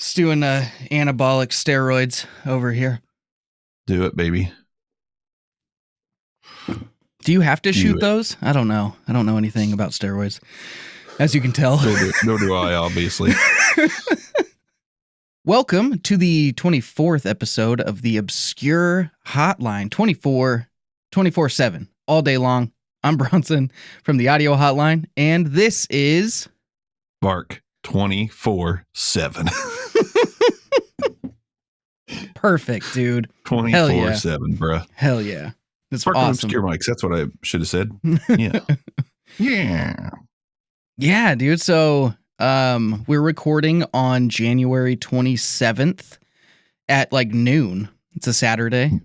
Just doing anabolic steroids over here. Do it, baby. Do you have to shoot those? I don't know. I don't know anything about steroids, as you can tell. Nor do I, obviously. Welcome to the 24th episode of the Obscure Hotline, 24/7, all day long. I'm Bronson from the Audio Hotline, and this is... Mark, 24/7. Perfect, dude. 24/7, bruh. Hell yeah. That's Mark awesome. Obscure mics. That's what I should have said. Yeah. Yeah. Yeah, dude. So we're recording on January 27th at like noon. It's a Saturday.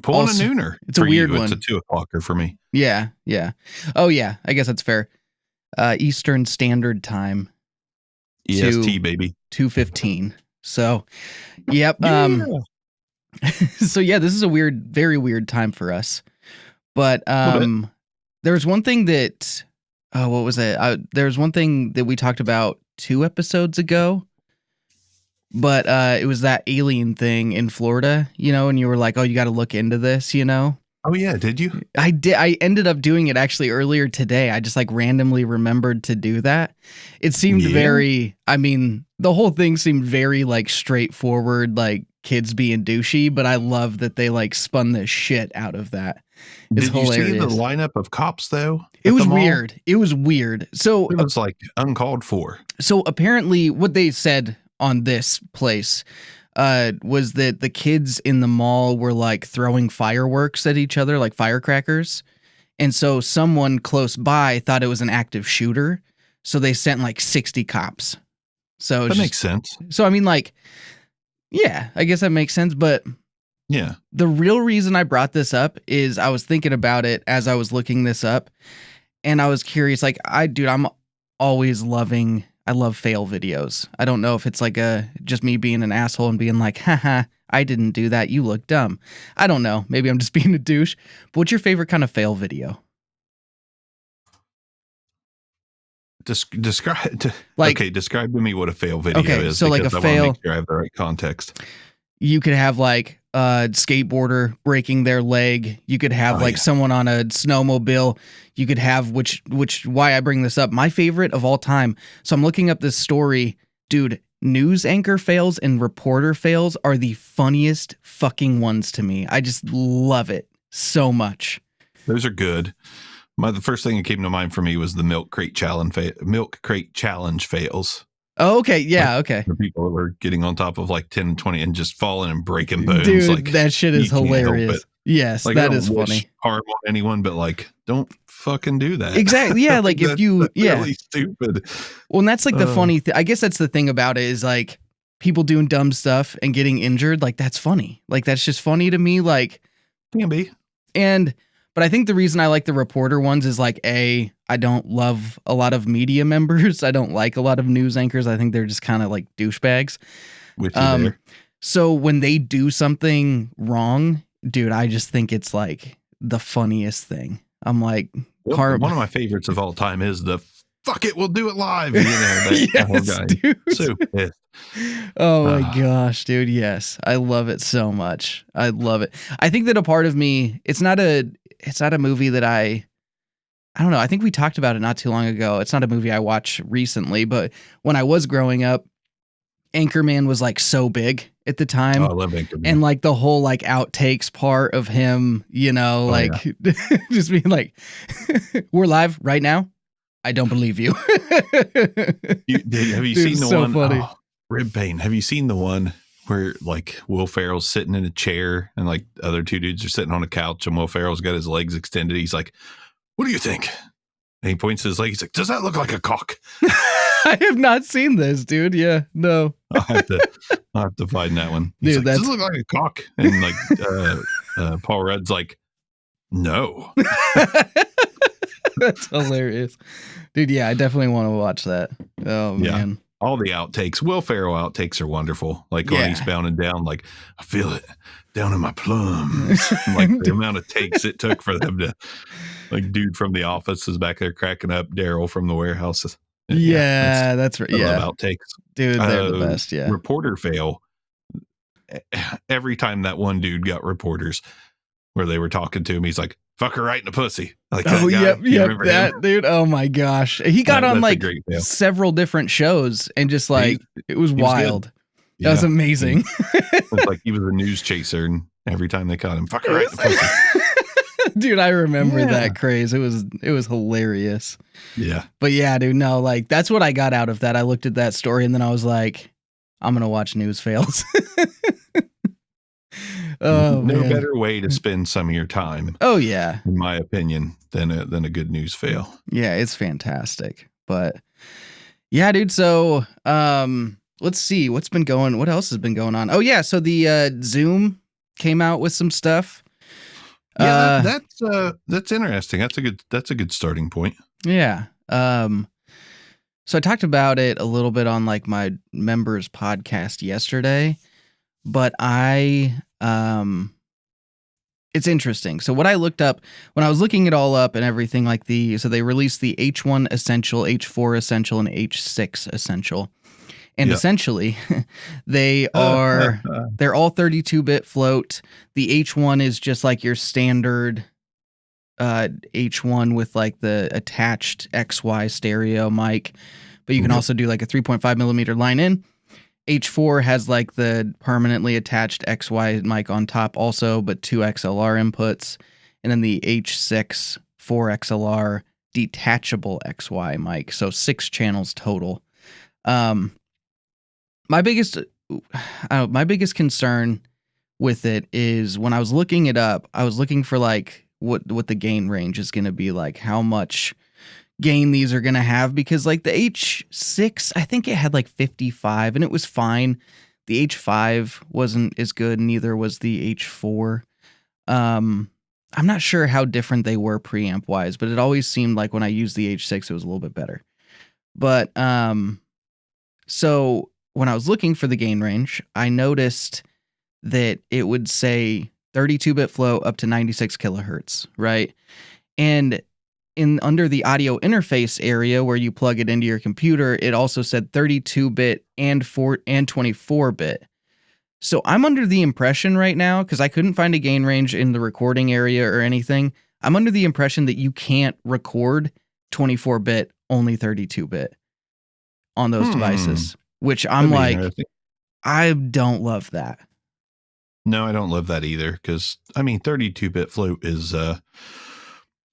Pulling a nooner. It's a weird one. It's a 2 o'clocker for me. Yeah. Oh, yeah. I guess that's fair. Eastern Standard Time. EST, baby. 2:15. So, yep. Yeah. So yeah, this is a very weird time for us. But there's one thing that what was it? There's one thing that we talked about 2 episodes ago. But it was that alien thing in Florida, and you were like, "Oh, you got to look into this," Oh yeah, did you? I did. I ended up doing it actually earlier today. I just like randomly remembered to do that. It seemed very, the whole thing seemed very like straightforward, like kids being douchey, but I love that they like spun the shit out of that. It's hilarious. Did you see the lineup of cops though? It was weird. It was weird. So it was like uncalled for. So apparently what they said on this place was that the kids in the mall were like throwing fireworks at each other, like firecrackers. And so someone close by thought it was an active shooter. So they sent like 60 cops. So that makes sense. So, yeah, I guess that makes sense. But yeah, the real reason I brought this up is I was thinking about it as I was looking this up. And I was curious, like, I'm always I love fail videos. I don't know if it's like just me being an asshole and being like, haha, I didn't do that. You look dumb. I don't know. Maybe I'm just being a douche. But what's your favorite kind of fail video? Describe to me what a fail video is. So like a fail, make sure I have the right context. You could have like a skateboarder breaking their leg. You could have someone on a snowmobile. You could have why I bring this up. My favorite of all time. So I'm looking up this story, dude. News anchor fails and reporter fails are the funniest fucking ones to me. I just love it so much. Those are good. The first thing that came to mind for me was the milk crate challenge fails. Oh, okay. Yeah. Okay. The people that were getting on top of like 10 and 20 and just falling and breaking bones. Dude, like, that shit is hilarious. Yes, like, that is funny. Harm on anyone, but like, don't fucking do that. Exactly. Yeah. Like if you, really stupid. Well, and that's like the funny thing. I guess that's the thing about it is like people doing dumb stuff and getting injured. Like that's funny. Like that's just funny to me. Like can be. But I think the reason I like the reporter ones is like, I don't love a lot of media members. I don't like a lot of news anchors. I think they're just kind of like douchebags. With you there. So when they do something wrong, dude, I just think it's like the funniest thing. I'm like, one of my favorites of all time is the fuck it, we'll do it live. That whole guy. Dude. So pissed. Oh my gosh, dude. Yes. I love it so much. I love it. I think that a part of me, it's not a movie that I don't know. I think we talked about it not too long ago. It's not a movie I watched recently, but when I was growing up, Anchorman was like so big at the time. Oh, I love Anchorman. And like the whole like outtakes part of him, just being like, we're live right now. I don't believe you. Have you seen the one? Funny. Oh, rib pain. Have you seen the one where like Will Ferrell's sitting in a chair and like other 2 dudes are sitting on a couch and Will Ferrell's got his legs extended? He's like, "What do you think?" And he points to his leg. He's like, "Does that look like a cock?" I have not seen this, dude. Yeah, no. I'll have to find that one. He's Dude, like, does it look like a cock? And like Paul Rudd's like, "No." That's hilarious. Dude, yeah, I definitely want to watch that. Oh, yeah. Man. All the outtakes. Will Ferrell outtakes are wonderful. Like when he's bounding down, like, I feel it down in my plums. Like the amount of takes it took for them to, like, dude from The Office is back there cracking up. Daryl from the warehouse. Yeah, that's right. I love Yeah, outtakes. dude, they're the best. Yeah. Reporter fail. Every time that one dude got reporters where they were talking to him, he's like, "Fuck her right in the pussy." Like Oh, that guy. You yep, remember him? that dude. Oh my gosh, he got on That's a like great fail. several different shows, and just like it was He wild. good. That was Yeah. amazing. It was like he was a news chaser, and every time they caught him, "Fuck her right in the pussy." Dude, I remember Yeah. that craze. It was hilarious. Yeah. But yeah, dude, no, like that's what I got out of that. I looked at that story and then I was like, I'm gonna watch news fails. Oh, No man. better way to spend some of your time, Oh yeah. in my opinion, than a good news fail. Yeah, it's fantastic. But yeah, dude, so let's see what else has been going on. Oh yeah, so the Zoom came out with some stuff. Yeah, that's interesting. That's a good starting point. Yeah. So I talked about it a little bit on like my members podcast yesterday, but it's interesting. So what I looked up when I was looking it all up and everything, like so they released the H1 Essential, H4 Essential, and H6 Essential. And essentially they're all 32-bit float. The H1 is just like your standard H1 with like the attached XY stereo mic, but you can also do like a 3.5 millimeter line in. H4 has like the permanently attached XY mic on top also, but 2 XLR inputs. And then the H6 4 XLR detachable XY mic. So 6 channels total. My biggest concern with it is when I was looking it up, I was looking for like what the gain range is going to be, like how much gain these are going to have, because like the H6, I think it had like 55 and it was fine. The H5 wasn't as good, neither was the H4. I'm not sure how different they were preamp wise, but it always seemed like when I used the H6 it was a little bit better. But so when I was looking for the gain range, I noticed that it would say 32-bit flow up to 96 kilohertz, right? And under the audio interface area where you plug it into your computer, it also said 32-bit and 24-bit. So I'm under the impression right now, because I couldn't find a gain range in the recording area or anything, I'm under the impression that you can't record 24-bit, only 32-bit on those devices, which I'm like, I don't love that. No, I don't love that either, because I mean 32-bit float is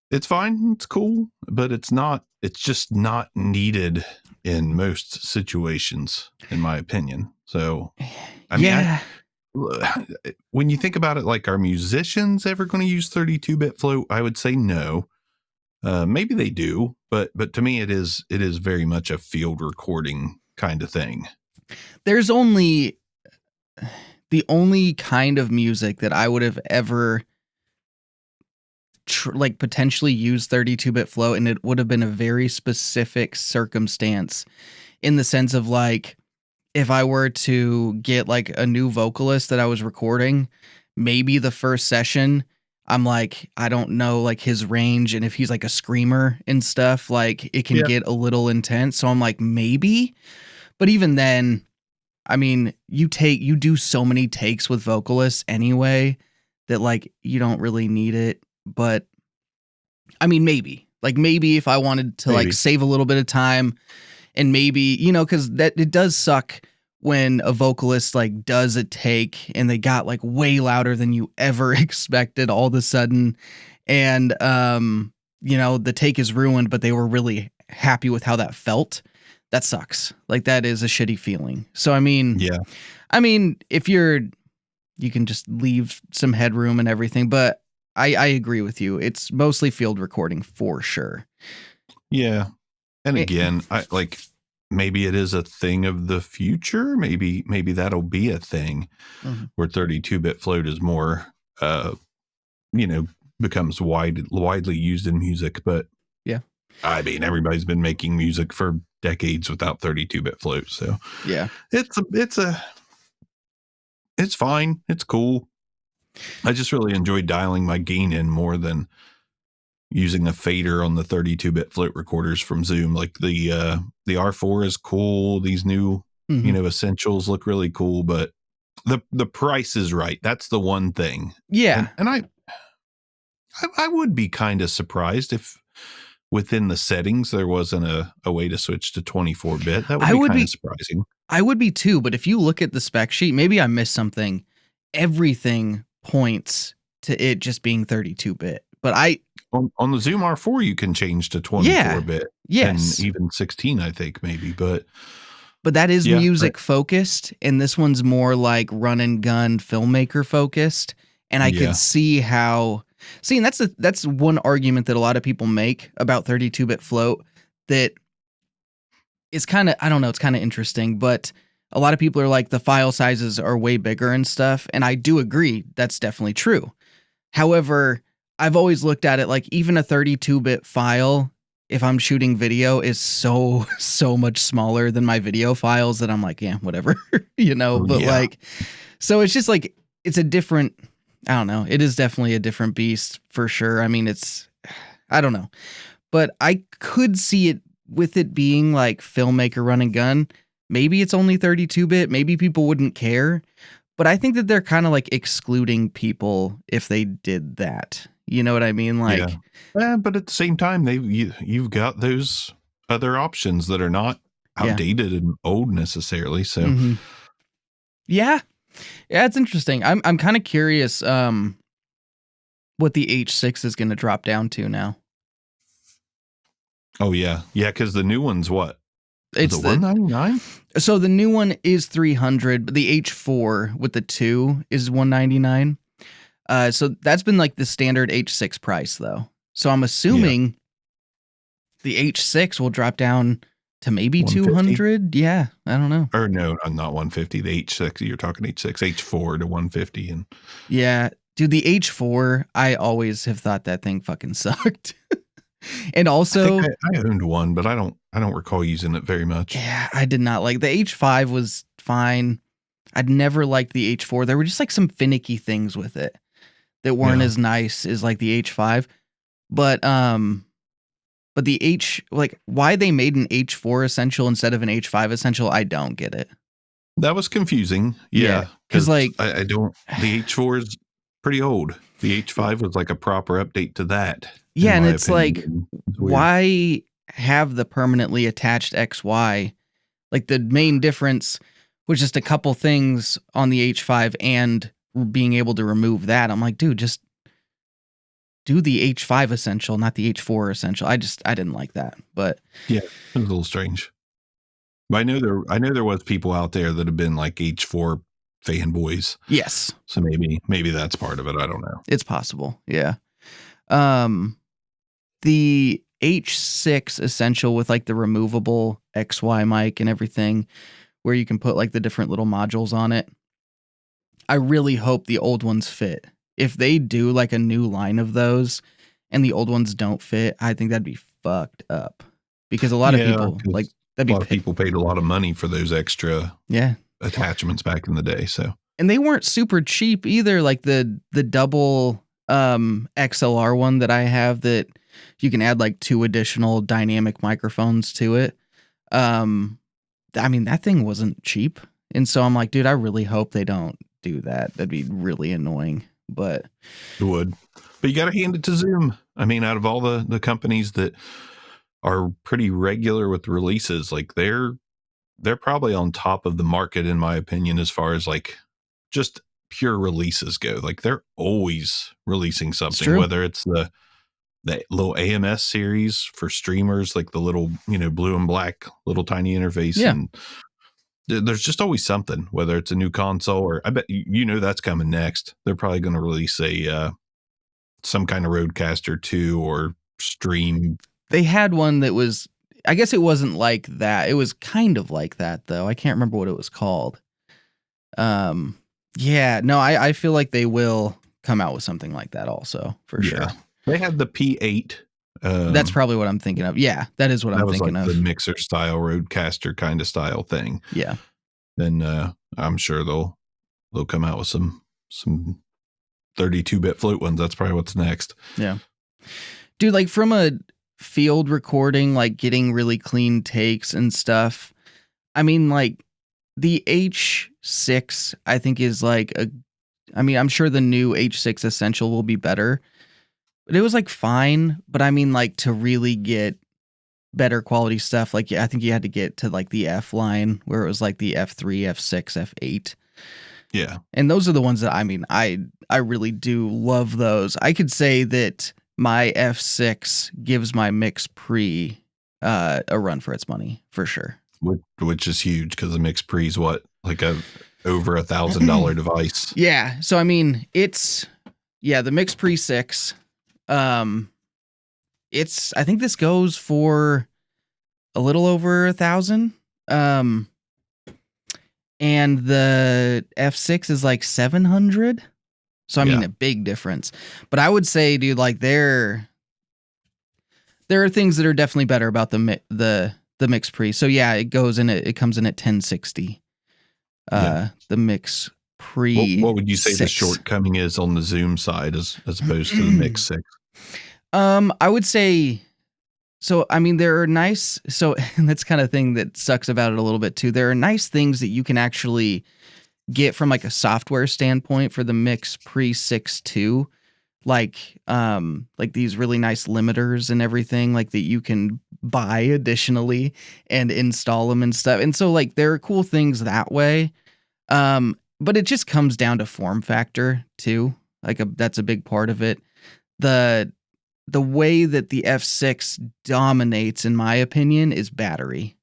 it's fine, it's cool, but it's just not needed in most situations, in my opinion. So I mean, when you think about it, like, are musicians ever going to use 32-bit float? I would say no. Maybe they do, but to me it is very much a field recording kind of thing. There's only the only kind of music that I would have ever like potentially used 32-bit float, and it would have been a very specific circumstance, in the sense of like, if I were to get like a new vocalist that I was recording, maybe the first session, I'm like, I don't know like his range, and if he's like a screamer and stuff, like it can get a little intense. So I'm like, maybe, but even then, I mean, you do so many takes with vocalists anyway that like you don't really need it. But I mean, maybe if I wanted to like save a little bit of time, and maybe, because that it does suck when a vocalist like does a take and they got like way louder than you ever expected all of a sudden, and the take is ruined, but they were really happy with how that felt. That sucks. Like, that is a shitty feeling. So I mean, if you can just leave some headroom and everything, but I agree with you. It's mostly field recording for sure. Yeah. And again, I like, maybe it is a thing of the future. Maybe that'll be a thing where 32-bit float is more, becomes widely used in music. But yeah, I mean, everybody's been making music for decades without 32-bit float. So yeah, it's fine. It's cool. I just really enjoy dialing my gain in more than using a fader on the 32-bit float recorders from Zoom. Like the R4 is cool. These new, essentials look really cool, but the price is right. That's the one thing. Yeah. And I would be kind of surprised if within the settings there wasn't a way to switch to 24-bit. That would be kind of surprising. I would be too, but if you look at the spec sheet, maybe I missed something. Everything points to it just being 32-bit. But on the Zoom R4 you can change to 24-bit. Yes. And even 16, I think maybe, but that is music focused, and this one's more like run and gun filmmaker focused. And I could see how. See, and that's one argument that a lot of people make about 32-bit float that is kind of, I don't know, it's kind of interesting, but a lot of people are like, the file sizes are way bigger and stuff, and I do agree, that's definitely true. However, I've always looked at it like even a 32-bit file, if I'm shooting video, is so much smaller than my video files that I'm like, yeah, whatever, but like, so it's just like, it's a different, I don't know. It is definitely a different beast for sure. I mean, I don't know, but I could see it with it being like filmmaker run and gun. Maybe it's only 32-bit. Maybe people wouldn't care, but I think that they're kind of like excluding people if they did that. You know what I mean? Like, but at the same time, you've got those other options that are not outdated and old necessarily. So, yeah, it's interesting. I'm kind of curious what the H6 is going to drop down to now. Oh yeah, because the new one's what? It's the $199. So the new one is $300, but the H4 with the 2 is $199. So that's been like the standard H6 price though. So I'm assuming the H6 will drop down to maybe 200. Yeah, I don't know. Or no, not 150. The H6, you're talking H6, H4 to 150. And yeah, dude, the H4, I always have thought that thing fucking sucked. And also, I owned one, but I don't recall using it very much. Yeah, I did not like the H5 was fine. I'd never liked the H4. There were just like some finicky things with it that weren't as nice as like the H5. But the why they made an H4 essential instead of an H5 essential, I don't get it. That was confusing. Yeah. Because like I don't, the H4 is pretty old. The H5 was like a proper update to that. Yeah, and it's opinion. Like, why have the permanently attached XY? Like the main difference was just a couple things on the H5 and being able to remove that. I'm like, dude, just do the H5 essential, not the H4 essential. I didn't like that, but yeah, it was a little strange. But I know there was people out there that have been like H4 fanboys. Yes. So maybe that's part of it. I don't know. It's possible. Yeah. The H6 essential with like the removable XY mic and everything, where you can put like the different little modules on it. I really hope the old ones fit. If they do like a new line of those and the old ones don't fit, I think that'd be fucked up. Because a lot of people like that'd be people paid a lot of money for those extra attachments back in the day. So, and they weren't super cheap either. Like the double XLR one that I have that you can add like 2 additional dynamic microphones to it. I mean, that thing wasn't cheap. And so I'm like, dude, I really hope they don't do that. That'd be really annoying, but it would. But you got to hand it to Zoom. I mean, out of all the companies that are pretty regular with releases, like they're probably on top of the market, in my opinion, as far as like just pure releases go. Like they're always releasing something, whether it's the little AMS series for streamers, like the little, blue and black little tiny interface. Yeah. And there's just always something, whether it's a new console or I bet, that's coming next. They're probably going to release some kind of Rodecaster 2 or stream. They had one that was, I guess it wasn't like that. It was kind of like that though. I can't remember what it was called. I feel like they will come out with something like that also for sure. They had the P8. That's probably what I'm thinking of. Yeah, that is what I'm thinking of. The mixer style Rodecaster kind of style thing. Yeah. Then I'm sure they'll come out with some 32-bit float ones. That's probably what's next. Yeah. Dude, like from a field recording, like getting really clean takes and stuff. I mean, like the H6, I think is like I'm sure the new H6 Essential will be better, but it was like fine. But I mean, like to really get better quality stuff, like I think you had to get to like the F line where it was like the F3, F6, F8. Yeah. And those are the ones that I really do love those. I could say that my F6 gives my Mix Pre a run for its money for sure. Which is huge because the Mix Pre is what, like a over $1,000 device. Yeah. So I mean, the Mix Pre 6. I think this goes for a little over 1,000. And the F6 is like 700. So I mean, a big difference. But I would say, dude, like there are things that are definitely better about the Mix Pre. So yeah, it comes in at 1060. The Mix Pre. What would you say the shortcoming is on the Zoom side as opposed to the Mix 6? I would say, so I mean, there are nice, so and that's kind of thing that sucks about it a little bit too. There are nice things that you can actually get from like a software standpoint for the Mix Pre 6 2, like these really nice limiters and everything like that you can buy additionally and install them and stuff. And so like there are cool things that way. But it just comes down to form factor too. That's a big part of it. The way that the F6 dominates, in my opinion, is battery.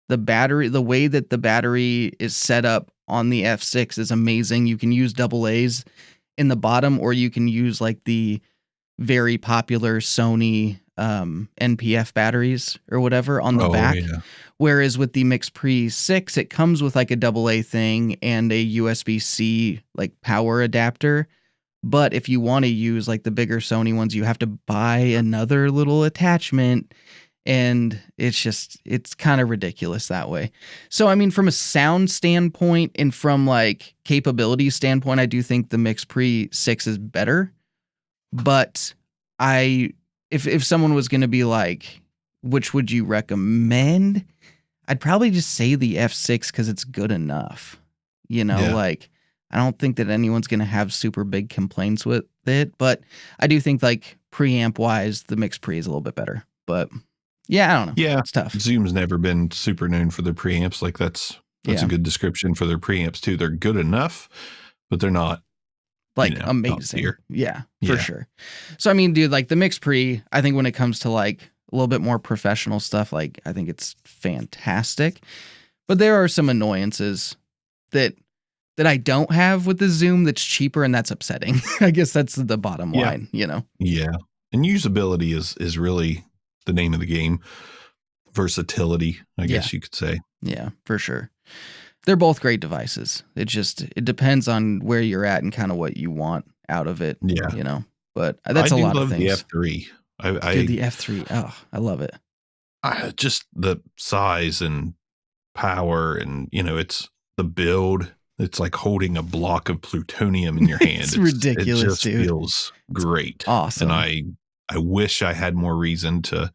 The way that the battery is set up on the F6 is amazing. You can use AA's in the bottom, or you can use like the very popular Sony NPF batteries or whatever on the back. Yeah. Whereas with the Mix Pre 6, it comes with like a AA thing and a USB-C like power adapter. But if you want to use like the bigger Sony ones, you have to buy another little attachment. And it's kind of ridiculous that way. So, I mean, from a sound standpoint and from like capability standpoint, I do think the Mix Pre 6 is better. But if someone was going to be like, which would you recommend? I'd probably just say the F6 because it's good enough. Like I don't think that anyone's going to have super big complaints with it. But I do think like preamp wise, the Mix Pre is a little bit better. But yeah, I don't know. Yeah, it's tough. Zoom's never been super known for their preamps. Like that's a good description for their preamps too. They're good enough, but they're not like amazing. Yeah, for sure. So I mean, dude, like the Mix Pre, I think when it comes to like a little bit more professional stuff, like I think it's fantastic. But there are some annoyances that I don't have with the Zoom that's cheaper, and that's upsetting. I guess that's the bottom line, Yeah. And usability is really the name of the game. Versatility, I guess you could say. Yeah, for sure. They're both great devices. It depends on where you're at and kind of what you want out of it. Yeah. But that's a lot of things. I love the F3. Dude, the F3. Oh, I love it. Just the size and power and, it's the build. It's like holding a block of plutonium in your hand. It's ridiculous, it just dude. Feels great. It's awesome. And I wish I had more reason to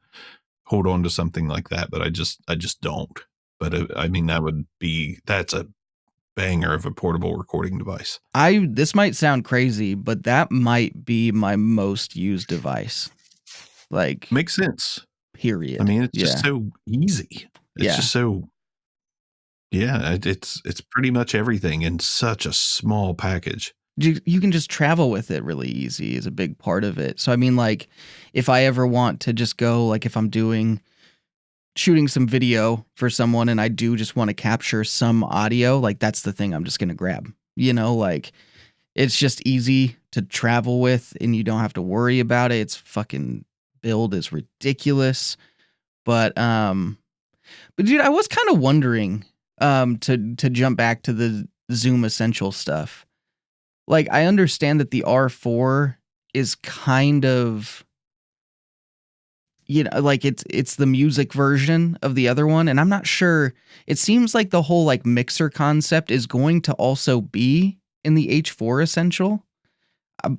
hold on to something like that, but I just don't. But I mean, that's a banger of a portable recording device. This might sound crazy, but that might be my most used device. Like, makes sense. Period. I mean, it's just so easy. It's just so. Yeah, it's pretty much everything in such a small package. You can just travel with it really easy is a big part of it. So, I mean, like, if I ever want to just go, like, if I'm shooting some video for someone and I do just want to capture some audio, like, that's the thing I'm just going to grab. Like, it's just easy to travel with and you don't have to worry about it. Its fucking build is ridiculous. But dude, I was kind of wondering, to jump back to the Zoom Essential stuff. Like, I understand that the R4 is kind of, like it's the music version of the other one. And I'm not sure. It seems like the whole like mixer concept is going to also be in the H4 Essential.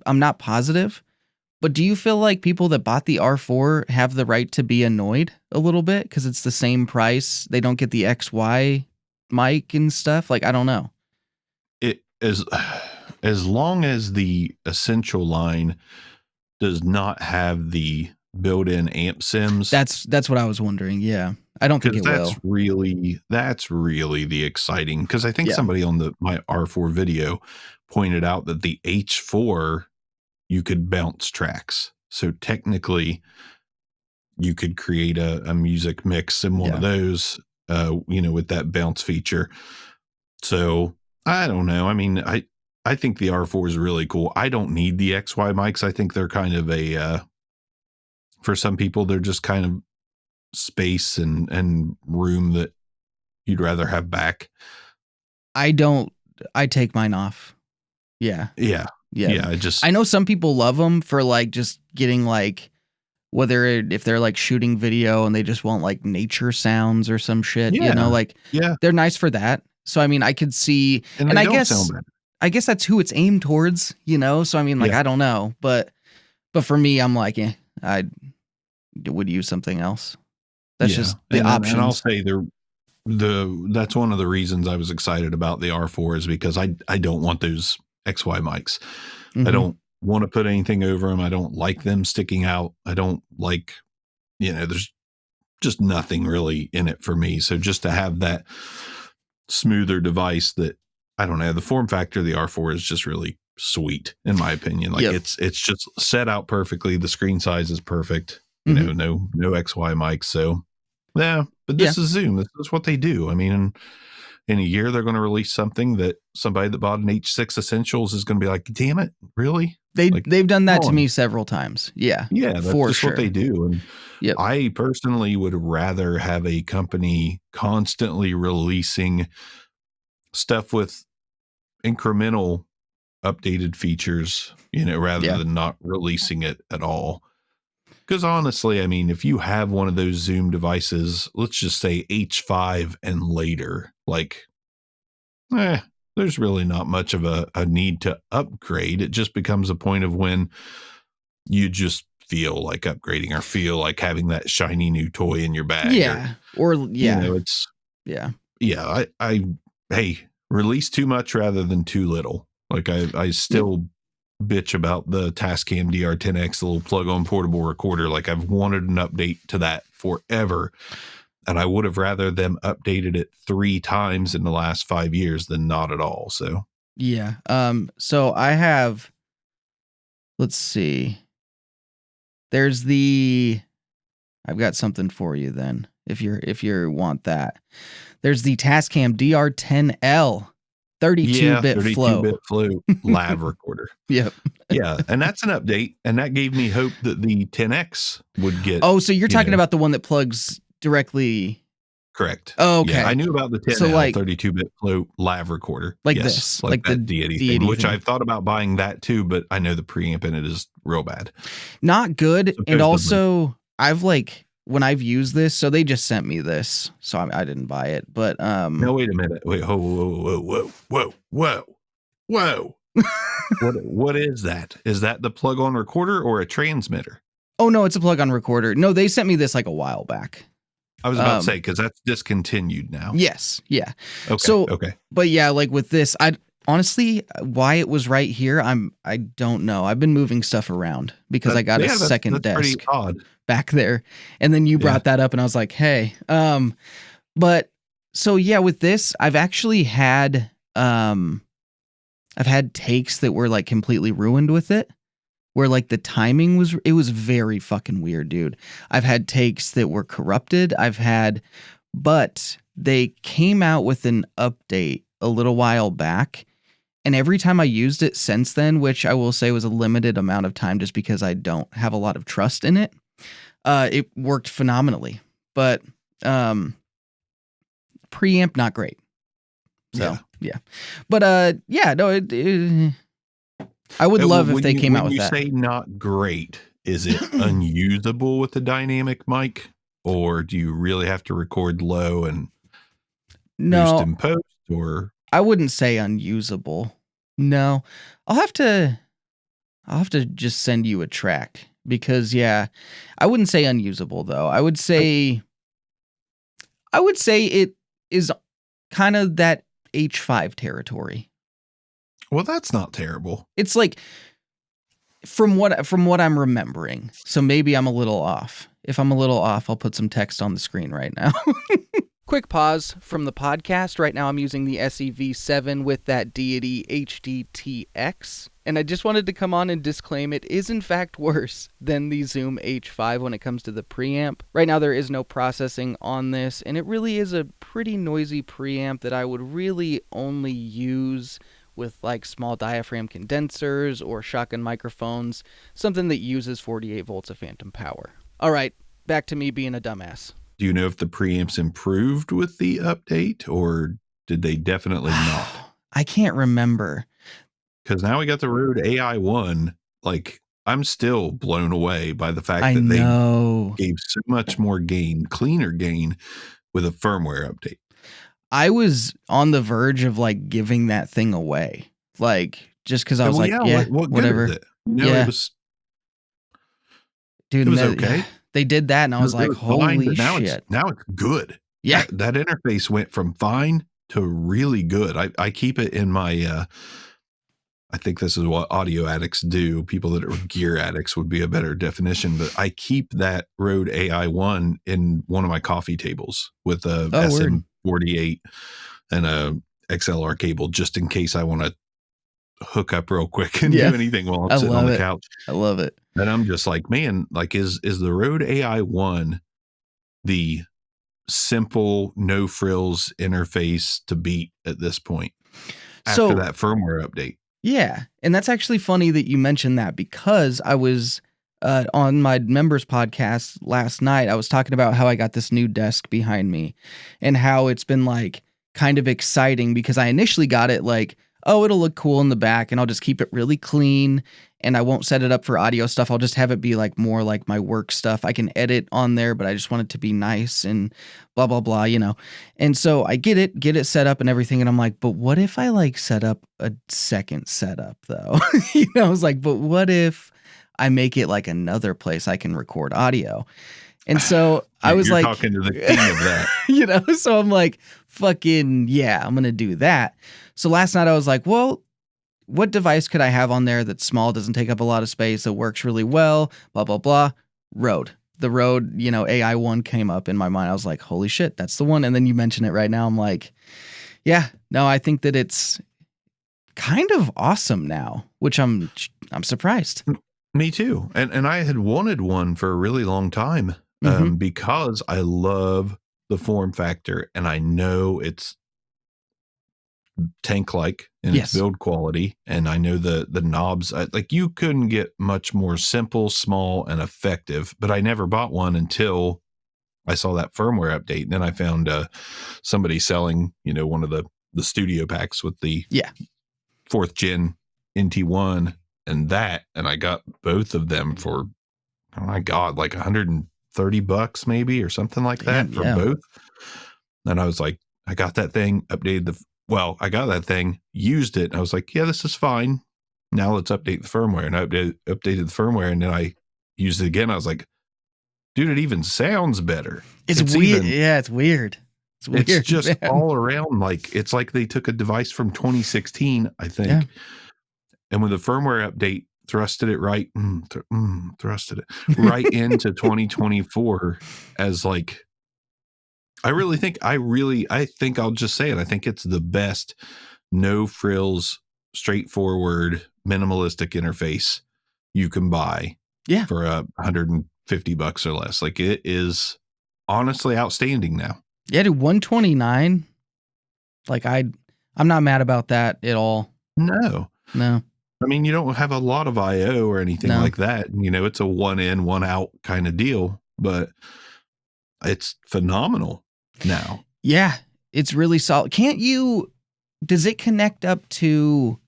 I'm not positive, But do you feel like people that bought the R4 have the right to be annoyed a little bit because it's the same price? They don't get the XY mic and stuff. Like, I don't know. It as long as the Essential line does not have the built-in amp sims. That's what I was wondering. Yeah, I don't think it will. That's really the exciting, because I think somebody on my R4 video pointed out that the H4 you could bounce tracks. So technically you could create a music mix in one of those, with that bounce feature. So I don't know. I mean, I think the R4 is really cool. I don't need the XY mics. I think they're kind of for some people, they're just kind of space and room that you'd rather have back. I take mine off. Yeah. I know some people love them for like just getting like, if they're like shooting video and they just want like nature sounds or some shit, they're nice for that. So, I mean, I could see, and I guess that's who it's aimed towards, So, I mean, like, I don't know, but for me, I'm like, I would use something else. That's just the options. And I'll say that's one of the reasons I was excited about the R4 is because I don't want those XY mics. Mm-hmm. I don't want to put anything over them. I don't like them sticking out. I don't like, there's just nothing really in it for me. So just to have that smoother device that, I don't know, the form factor of the R4 is just really sweet in my opinion. Like it's just set out perfectly. The screen size is perfect. No XY mics. So yeah, but this is Zoom. This is what they do. I mean, in a year, they're going to release something that somebody that bought an H6 Essentials is going to be like, damn it, really? They've done that to me several times. Yeah. Yeah, that's just what they do. And I personally would rather have a company constantly releasing stuff with incremental updated features, rather than not releasing it at all. Because honestly, I mean, if you have one of those Zoom devices, let's just say H5 and later, like, there's really not much of a need to upgrade. It just becomes a point of when you just feel like upgrading or feel like having that shiny new toy in your bag. Hey, release too much rather than too little. Like I still bitch about the Tascam DR10X, the little plug-on portable recorder. Like I've wanted an update to that forever, and I would have rather them updated it 3 times in the last 5 years than not at all. So so I have, let's see, I've got something for you then if you want that. There's the Tascam DR10L 32-bit flow. 32-bit flow lav recorder. Yep. Yeah, and that's an update, and that gave me hope that the 10X would get. Oh, so you're talking about the one that plugs directly? Correct. Oh, okay. Yeah, I knew about the 10L 32-bit flow lav recorder. Like this. Like that deity thing, which I've thought about buying that too, but I know the preamp in it is real bad. Not good. And also, when I've used this, so they just sent me this, so I didn't buy it. But no, wait a minute. Wait, whoa. What is that? Is that the plug-on recorder or a transmitter? Oh no, it's a plug-on recorder. No, they sent me this like a while back. I was about to say, because that's discontinued now. Yes, yeah. Okay. But yeah, like with this, I honestly, why it was right here, I don't know. I've been moving stuff around because I got a second desk. Pretty odd. Back there, and then you brought that up, and I was like, hey, but so yeah, with this, I've actually had takes that were like completely ruined with it, where like the timing was very fucking weird, dude. I've had takes that were corrupted. But they came out with an update a little while back, and every time I used it since then, which I will say was a limited amount of time just because I don't have a lot of trust in it, it worked phenomenally. But preamp, not great. So, yeah. But no, I would love if they came out with that. When you say not great, is it unusable with the dynamic mic? Or do you really have to record low and boost in post? Or I wouldn't say unusable. No, I'll have to. I'll have to just send you a track because I wouldn't say unusable though. I would say it is kind of that H5 territory. Well, that's not terrible. It's like from what I'm remembering. So maybe I'm a little off. If I'm a little off, I'll put some text on the screen right now. Quick pause from the podcast. Right now I'm using the SEV7 with that Deity HDTX. And I just wanted to come on and disclaim it is in fact worse than the Zoom H5 when it comes to the preamp. Right now there is no processing on this, and it really is a pretty noisy preamp that I would really only use with like small diaphragm condensers or shotgun microphones, something that uses 48 volts of phantom power. All right, back to me being a dumbass. Do you know if the preamps improved with the update, or did they definitely not? I can't remember. Because now we got the Rode AI1. Like, I'm still blown away by the fact that they gave so much more gain, cleaner gain with a firmware update. I was on the verge of like giving that thing away, like just because I was what whatever. Good is it? It was, dude. It was okay. They did that, and I was like, "Holy shit!" Now it's good. Yeah, that interface went from fine to really good. I keep it in my. I think this is what audio addicts do. People that are gear addicts would be a better definition, but I keep that Rode AI1 in one of my coffee tables with a SM48 and a XLR cable, just in case I want to hook up real quick and do anything while I'm sitting on the couch. I love it. And I'm just like, man, like is the Rode AI1 the simple, no frills interface to beat at this point after that firmware update? Yeah. And that's actually funny that you mentioned that, because I was on my members podcast last night. I was talking about how I got this new desk behind me and how it's been like kind of exciting, because I initially got it like, oh, it'll look cool in the back and I'll just keep it really clean and I won't set it up for audio stuff. I'll just have it be like more like my work stuff. I can edit on there, but I just want it to be nice and blah, blah, blah, you know? And so I get it set up and everything. And I'm like, but what if I like set up a second setup though? You know, I was like, but what if I make it like another place I can record audio? And so I was like, talking to the king of that, you know, so I'm like, fucking yeah, I'm going to do that. So last night I was like, well, what device could I have on there that's small, doesn't take up a lot of space, that works really well, blah, blah, blah. Rode. The Rode, you know, AI1 came up in my mind. I was like, holy shit, that's the one. And then you mention it right now. I'm like, yeah, no, I think that it's kind of awesome now, which I'm surprised. Me too. And I had wanted one for a really long time because I love the form factor and I know it's tank-like in its build quality, and I know the knobs, like you couldn't get much more simple, small, and effective, but I never bought one until I saw that firmware update. And then I found somebody selling, you know, one of the studio packs with the 4th gen NT1 and I got both of them for, oh my God, like $130 maybe, or something like that for both. And I was like, I got that thing, updated I got that thing, used it, and I was like, yeah, this is fine. Now let's update the firmware. And I updated the firmware, and then I used it again. I was like, dude, it even sounds better. It's weird. It's weird. It's just all around. Like, it's like they took a device from 2016, I think. And with the firmware update, thrusted it right into 2024 as like, I think I'll just say it. I think it's the best no frills, straightforward, minimalistic interface you can buy for $150 or less. Like, it is honestly outstanding now. Yeah, dude, $129. Like, I'm not mad about that at all. No. I mean, you don't have a lot of IO or anything like that. You know, it's a one in, one out kind of deal, but it's phenomenal now. Yeah, it's really solid. Does it connect up to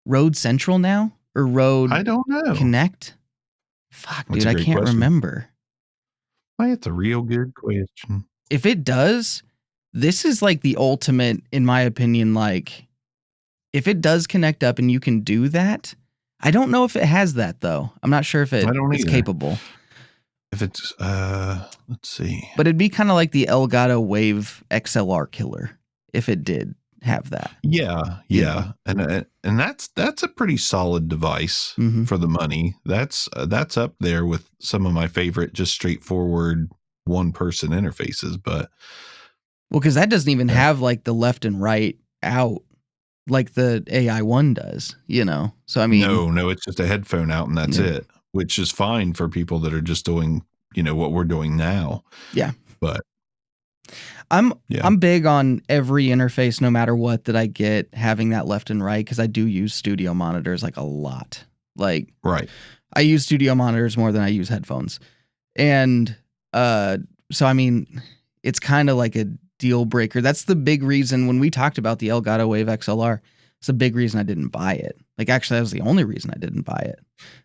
Rode Central now, or Rode I don't know. Connect? Fuck, dude, I can't remember. Why, it's a real good question. If it does, this is like the ultimate, in my opinion, like, if it does connect up and you can do that, I don't know if it has that though. I'm not sure if I don't it's either. capable. If it's, let's see. But it'd be kind of like the Elgato Wave XLR killer if it did have that. Yeah. You know? And that's a pretty solid device for the money. That's up there with some of my favorite, just straightforward one person interfaces. But well, because that doesn't even have like the left and right out like the AI1 does, you know? So, I mean, no, it's just a headphone out and that's it, which is fine for people that are just doing, what we're doing now. Yeah. But I'm big on every interface, no matter what, that I get having that left and right, because I do use studio monitors like a lot. Like, right. I use studio monitors more than I use headphones. And so, I mean, it's kind of like a deal breaker. That's the big reason when we talked about the Elgato Wave XLR, it's a big reason I didn't buy it. Like, actually, that was the only reason I didn't buy it.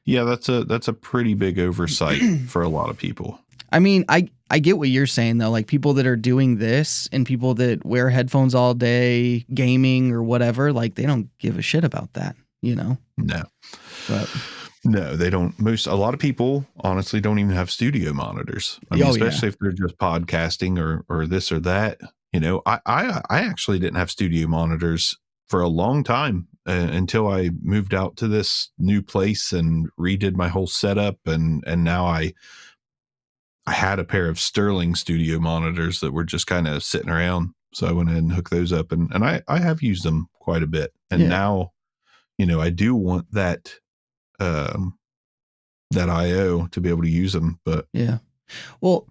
Yeah, that's a pretty big oversight for a lot of people. I mean, I get what you're saying, though. Like, people that are doing this and people that wear headphones all day, gaming or whatever, like, they don't give a shit about that, you know? No. But no, they don't. A lot of people, honestly, don't even have studio monitors. I mean, especially if they're just podcasting or this or that. I actually didn't have studio monitors for a long time until I moved out to this new place and redid my whole setup. And now I had a pair of Sterling studio monitors that were just kind of sitting around. So I went ahead and hooked those up and I have used them quite a bit. And now, I do want that, that IO to be able to use them, but well,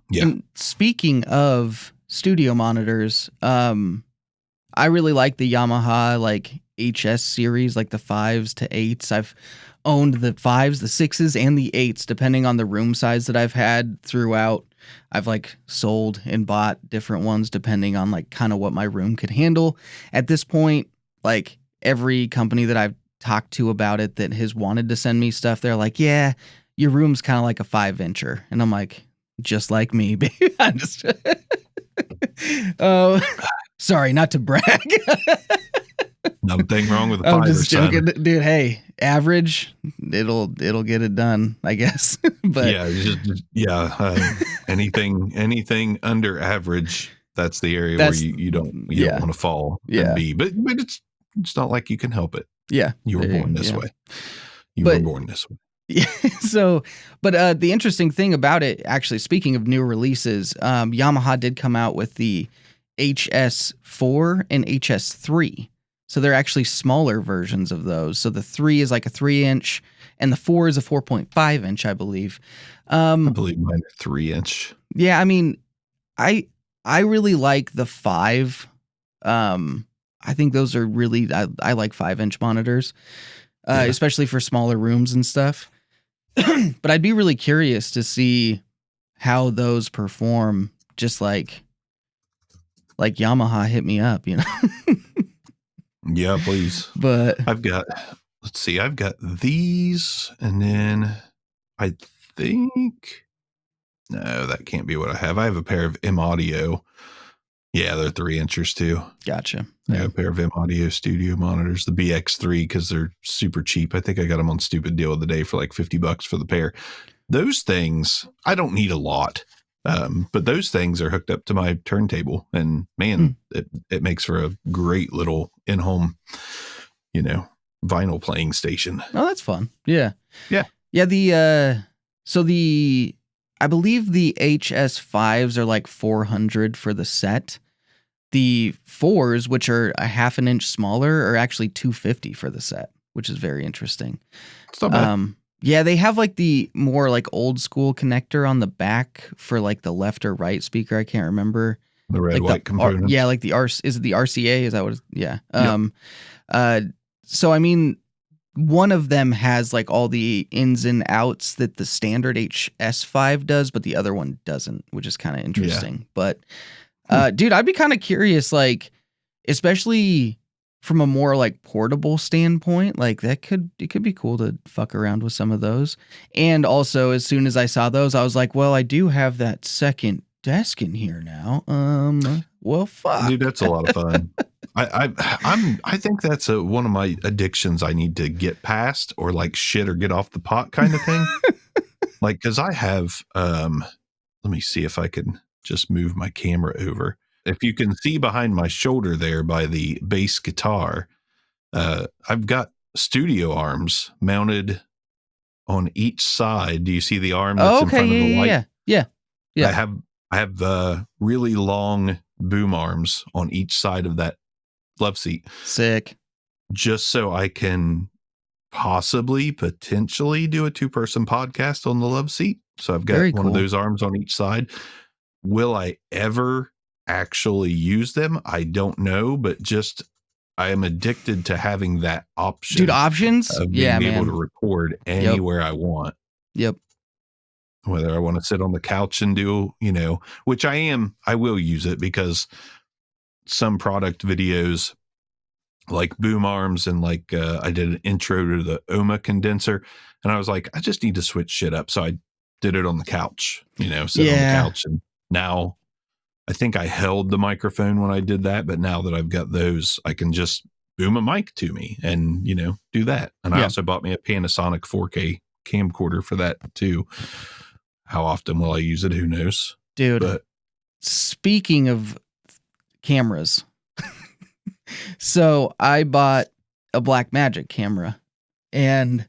speaking of studio monitors, I really like the Yamaha like HS series, like the 5s to 8s. I've owned the 5s, the 6s, and the 8s, depending on the room size that I've had throughout. I've like sold and bought different ones depending on like kind of what my room could handle. At this point, like every company that I've talked to about it that has wanted to send me stuff, they're like, yeah, your room's kind of like a 5-incher. And I'm like, just like me, baby. I'm just sorry, not to brag. Nothing wrong with the I'm fiber, just joking, dude. Hey, average, it'll get it done, I guess. But anything under average, that's the area where you don't want to fall and be. But it's not like you can help it. Yeah, you were born this way. You were born this way. Yeah. So, but the interesting thing about it, actually, speaking of new releases, Yamaha did come out with the HS4 and HS3. So they're actually smaller versions of those. So the 3 is like a 3-inch and the 4 is a 4.5-inch, I believe. I believe mine are 3-inch. Yeah, I mean, I really like the 5. I think those are really, I like 5-inch monitors, especially for smaller rooms and stuff. But I'd be really curious to see how those perform, just like Yamaha hit me up, you know? Yeah, please. But I've got these, and then I think, no, that can't be what I have. I have a pair of M Audio. Yeah, they're 3-inchers too. Gotcha. Yeah, a pair of M Audio studio monitors, the BX3, because they're super cheap. I think I got them on Stupid Deal of the Day for like $50 for the pair. Those things, I don't need a lot. But those things are hooked up to my turntable, and man, it makes for a great little in-home, vinyl playing station. Oh, that's fun. Yeah. Yeah. Yeah. I believe the HS5s are like $400 for the set. The 4s, which are a 1/2 inch smaller, are actually $250 for the set, which is very interesting. It's not bad. Yeah, they have like the more like old school connector on the back for like the left or right speaker. I can't remember. The red white component. Yeah, like is it the RCA? Is that what? Yeah. So I mean, one of them has like all the ins and outs that the standard HS5 does, but the other one doesn't, which is kind of interesting. Yeah. But dude, I'd be kind of curious, like, especially from a more like portable standpoint, like it could be cool to fuck around with some of those. And also, as soon as I saw those, I was like, well, I do have that second desk in here now. Well, fuck. Dude, that's a lot of fun. I think that's one of my addictions I need to get past, or like shit or get off the pot kind of thing. Like, cause I have, let me see if I can just move my camera over. If you can see behind my shoulder there by the bass guitar, I've got studio arms mounted on each side. Do you see the arm that's in front of the light? Yeah. I have really long boom arms on each side of that love seat. Sick. Just so I can potentially do a 2-person podcast on the love seat. So I've got Very one cool. of those arms on each side. Will I ever actually use them? I don't know, but just I am addicted to having that option. Dude, options? Of being able to record anywhere I want. Yep. Whether I want to sit on the couch and do, which I will use it, because some product videos like boom arms and like I did an intro to the OMA condenser, and I was like, I just need to switch shit up. So I did it on the couch, sit on the couch. And now I think I held the microphone when I did that, but now that I've got those, I can just boom a mic to me and, do that. And I also bought me a Panasonic 4K camcorder for that too. How often will I use it? Who knows? Dude, but speaking of cameras, so I bought a Blackmagic camera, and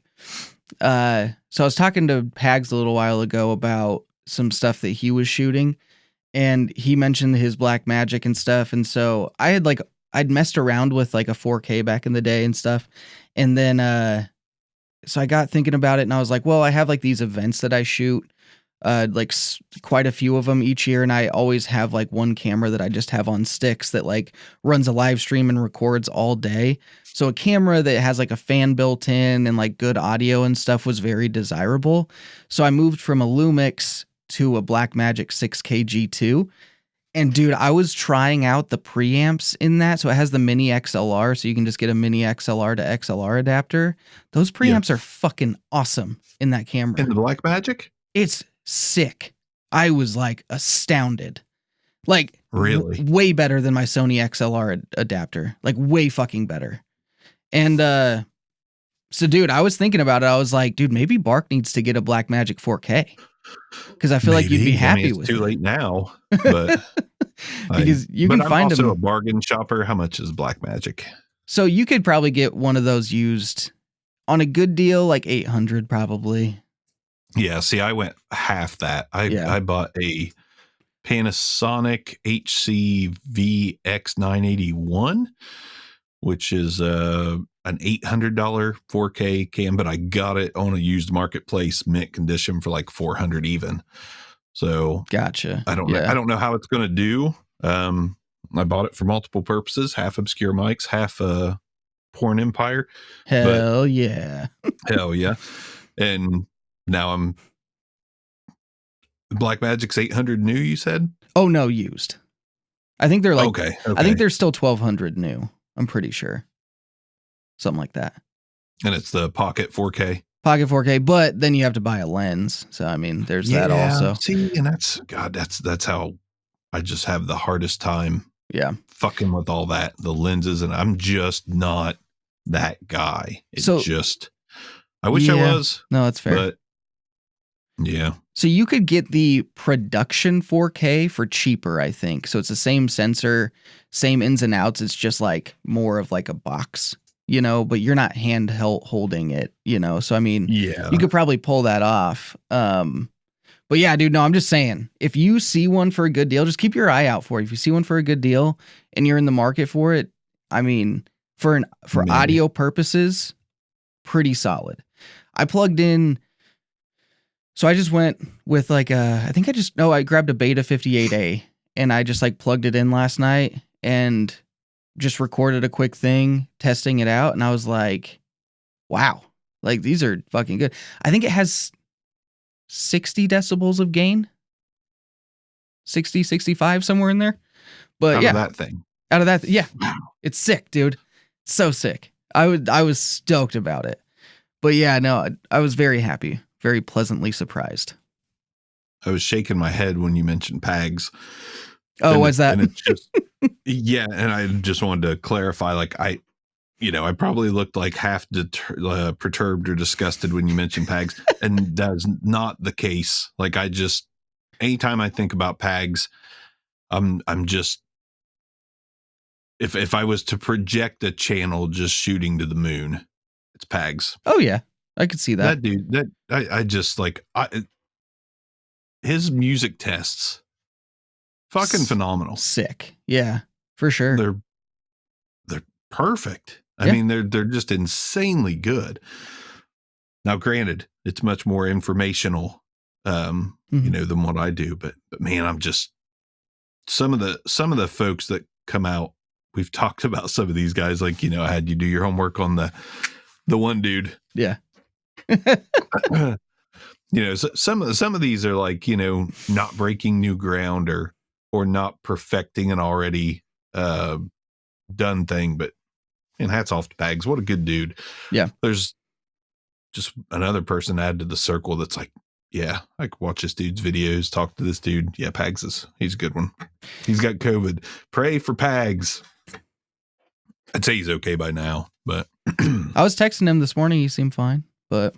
so I was talking to Pags a little while ago about some stuff that he was shooting, and he mentioned his Blackmagic and stuff, and so I'd messed around with like a 4K back in the day and stuff, and then so I got thinking about it, and I was like, well, I have like these events that I shoot, quite a few of them each year, and I always have like one camera that I just have on sticks that like runs a live stream and records all day. So a camera that has like a fan built in and like good audio and stuff was very desirable. So I moved from a Lumix to a Blackmagic 6K G2. And dude, I was trying out the preamps in that. So it has the mini XLR, so you can just get a mini XLR to XLR adapter. Those preamps are fucking awesome in that camera. In the Blackmagic? It's sick. I was like astounded. Like, really way better than my Sony XLR adapter. Like, way fucking better. And so dude, I was thinking about it. I was like, dude, maybe Bark needs to get a Blackmagic 4K, because I feel like you'd be happy with it. It's too late now, but because you can find them. I'm also a bargain shopper. How much is Blackmagic? So you could probably get one of those used on a good deal, like 800 probably. Yeah, see, I went half that. I bought a Panasonic HC VX981, which is an $800 4K cam, but I got it on a used marketplace mint condition for like $400 even. So gotcha. I don't know how it's going to do. I bought it for multiple purposes: half Obscure Mics, half Porn Empire. Hell yeah. And now I'm Blackmagic's 800 new, you said? Oh no, used. I think they're like, okay. I think they're still 1200 new. I'm pretty sure. Something like that. And it's the Pocket 4K. Pocket 4K, but then you have to buy a lens. So I mean, there's that also. See, and that's how I just have the hardest time. Yeah. Fucking with all that, the lenses, and I'm just not that guy. I wish I was. No, that's fair. But yeah. So you could get the production 4K for cheaper, I think. So it's the same sensor, same ins and outs. It's just like more of like a box, but you're not holding it, So I mean, you could probably pull that off. But yeah, dude, no, I'm just saying, if you see one for a good deal, just keep your eye out for it. If you see one for a good deal and you're in the market for it, I mean, for audio purposes, pretty solid. I plugged in. So I just went with like I grabbed a Beta 58A and I just like plugged it in last night and just recorded a quick thing, testing it out. And I was like, wow, like these are fucking good. I think it has 60 decibels of gain, 60, 65, somewhere in there. But out of that thing. Yeah. It's sick, dude. So sick. I was stoked about it. But yeah, no, I was very happy. Very pleasantly surprised. I was shaking my head when you mentioned Pags. Oh, what's that? And it's just, yeah. And I just wanted to clarify, like, I probably looked like half perturbed or disgusted when you mentioned Pags, and that's not the case. Like, anytime I think about Pags, I'm just, if I was to project a channel just shooting to the moon, it's Pags. Oh yeah, I could see that. That dude, I just like, his music tests, fucking phenomenal. Sick. Yeah, for sure. They're perfect. I mean, they're just insanely good. Now, granted, it's much more informational, than what I do, but man, I'm just, some of the folks that come out, we've talked about some of these guys, like, I had you do your homework on the one dude. Yeah. Some of these are like, not breaking new ground or not perfecting an already done thing, but hats off to Pags. What a good dude. Yeah. There's just another person to add to the circle that's like, yeah, I could watch this dude's videos, talk to this dude. Yeah, Pags he's a good one. He's got COVID. Pray for Pags. I'd say he's okay by now, but I was texting him this morning. He seemed fine, but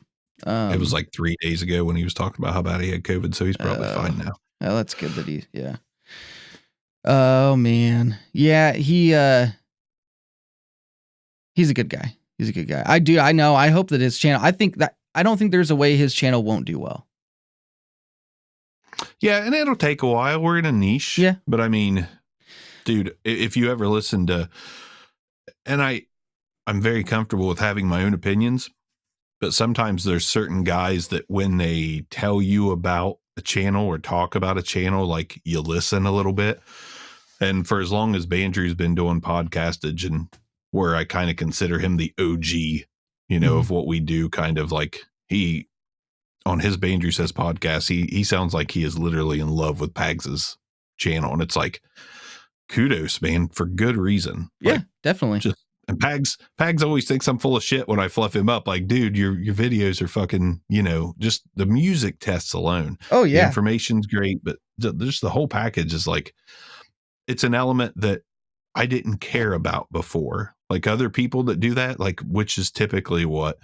it was like 3 days ago when he was talking about how bad he had COVID, so he's probably fine now. Oh, that's good that yeah. Oh man. Yeah, he's a good guy. He's a good guy. I know. I hope that his channel, I don't think there's a way his channel won't do well. Yeah, and it'll take a while. We're in a niche. Yeah. But I mean, dude, if you ever listen to, and I'm very comfortable with having my own opinions, but sometimes there's certain guys that when they tell you about a channel or talk about a channel, like, you listen a little bit. And for as long as Bandrew's been doing podcastage, and where I kind of consider him the OG, of what we do, kind of like, he, on his Bandrew Says podcast, he sounds like he is literally in love with Pags's channel. And it's like, kudos, man, for good reason. Yeah, like, definitely. And Pags always thinks I'm full of shit when I fluff him up. Like, dude, your videos are fucking, just the music tests alone. Oh yeah. The information's great, but just the whole package is like, it's an element that I didn't care about before. Like, other people that do that, like, which is typically what,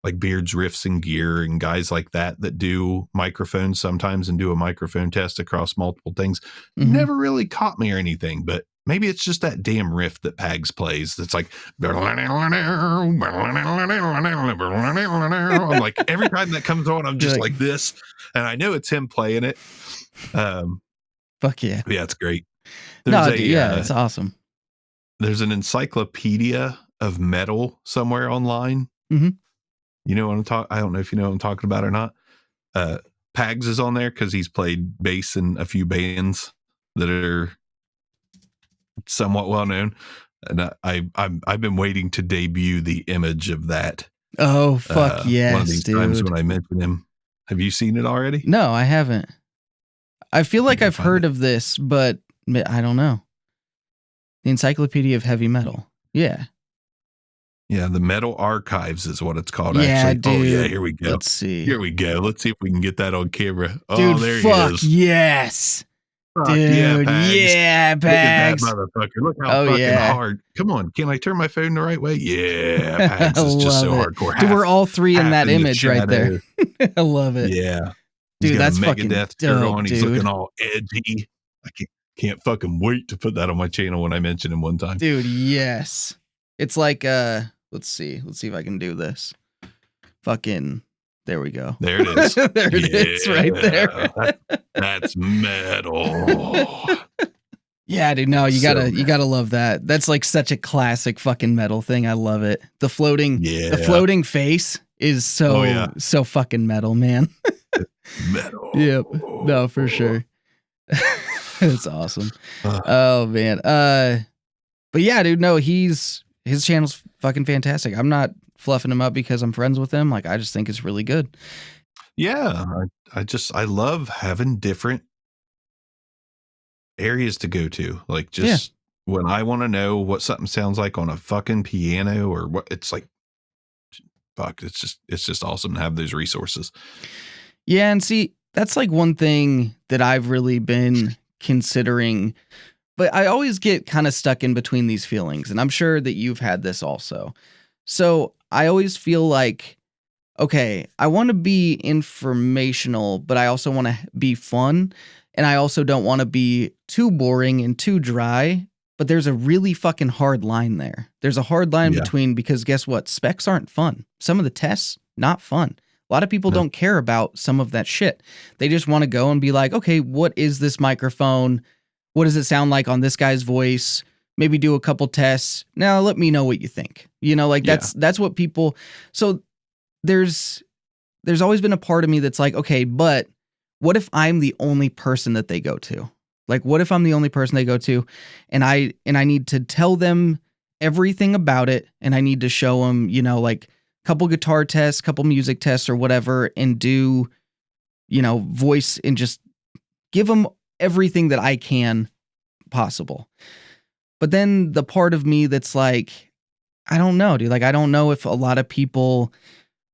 like, Beards, Riffs, and Gear, and guys like that do microphones sometimes and do a microphone test across multiple things, never really caught me or anything. But maybe it's just that damn riff that Pags plays that's like, I'm like, every time that comes on, I'm just like this, and I know it's him playing it. Fuck yeah. Yeah, it's great. It's awesome. There's an encyclopedia of metal somewhere online. Mm-hmm. You know what I'm talking? I don't know if you know what I'm talking about or not. Pags is on there because he's played bass in a few bands that are somewhat well known, and I've been waiting to debut the image of that. Oh fuck yes, one of these dude. times when I mention him. Have you seen it already? No, I haven't. I feel like I've heard of this, but I don't know. The Encyclopedia of Heavy Metal. Yeah. Yeah, the Metal Archives is what it's called. Yeah, actually. dude. Oh yeah, here we go. Let's see. Here we go. Let's see if we can get that on camera. Oh, dude, there fuck he is. Yes. Fuck dude, yeah, Pags. Look at that motherfucker. Look how fucking yeah. hard. Come on, can I turn my phone the right way? Yeah, Pags is just so hardcore. Dude, we're all three in that image right there. I love it. Yeah. Dude, that's fucking Megadeth dope, on. He's looking all edgy. I can't fucking wait to put that on my channel when I mention him one time. Dude, yes. It's like let's see if I can do this. Fucking there we go. There it is. There it is right there. That's metal. Yeah, dude, no, you gotta love that. That's like such a classic fucking metal thing. I love it. The floating face is so fucking metal, man. Metal. Yep. No, for sure. It's awesome. Oh man. But yeah, dude, no, his channel's fucking fantastic. I'm not fluffing him up because I'm friends with him. Like, I just think it's really good. Yeah. I love having different areas to go to. Like, just when I want to know what something sounds like on a fucking piano or what, it's like, fuck, it's just awesome to have those resources. Yeah. And see, that's like one thing that I've really been considering, but I always get kind of stuck in between these feelings, and I'm sure that you've had this also. So I always feel like, okay, I want to be informational, but I also want to be fun, and I also don't want to be too boring and too dry. But there's a really fucking hard line there. There's a hard line between, because guess what? Specs aren't fun. Some of the tests, not fun. A lot of people don't care about some of that shit. They just want to go and be like, okay, what is this microphone? What does it sound like on this guy's voice? Maybe do a couple tests. Now let me know what you think. You know, like that's what people. So there's always been a part of me that's like, okay, but what if I'm the only person that they go to? Like, what if I'm the only person they go to, and I need to tell them everything about it, and I need to show them, you know, like a couple guitar tests, couple music tests or whatever, and do, you know, voice, and just give them everything that I can possible. But then the part of me that's like, I don't know, dude. Like, I don't know if a lot of people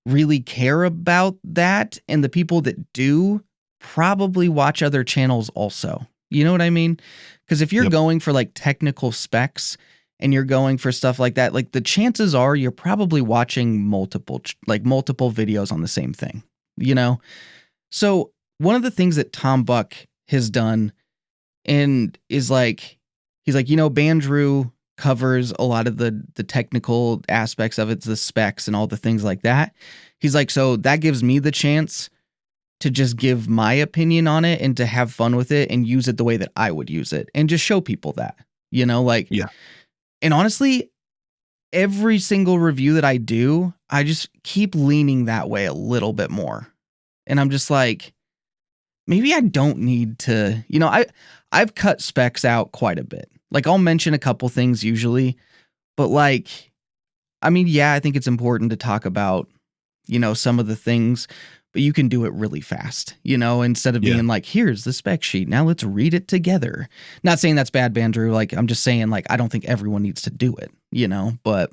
really care about that, and the people that do probably watch other channels also. You know what I mean? Because if you're going for like technical specs and you're going for stuff like that, like the chances are you're probably watching multiple videos on the same thing, you know? So one of the things that Tom Buck has done and is like, he's like, you know, Bandrew covers a lot of the technical aspects of it, the specs and all the things like that. He's like, so that gives me the chance to just give my opinion on it and to have fun with it and use it the way that I would use it and just show people that, you know, like, and honestly, every single review that I do, I just keep leaning that way a little bit more. And I'm just like, maybe I don't need to, you know, I've cut specs out quite a bit. Like, I'll mention a couple things usually, but like, I mean, yeah, I think it's important to talk about, you know, some of the things, but you can do it really fast, you know, instead of being like, here's the spec sheet, now let's read it together. Not saying that's bad, Bandrew. Like, I'm just saying, like, I don't think everyone needs to do it, you know, but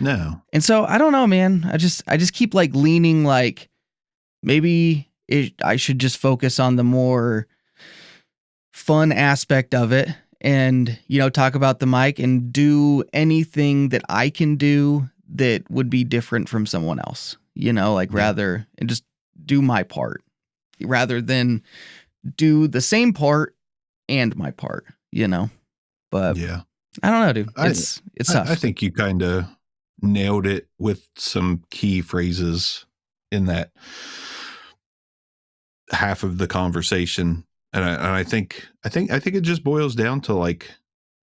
no. And so I don't know, man. I just keep like leaning, like, maybe I should just focus on the more fun aspect of it and, you know, talk about the mic and do anything that I can do that would be different from someone else, you know, like rather, and just do my part rather than do the same part and my part, you know. But I don't know, dude. It's tough. I think you kind of nailed it with some key phrases in that half of the conversation. And I think it just boils down to, like,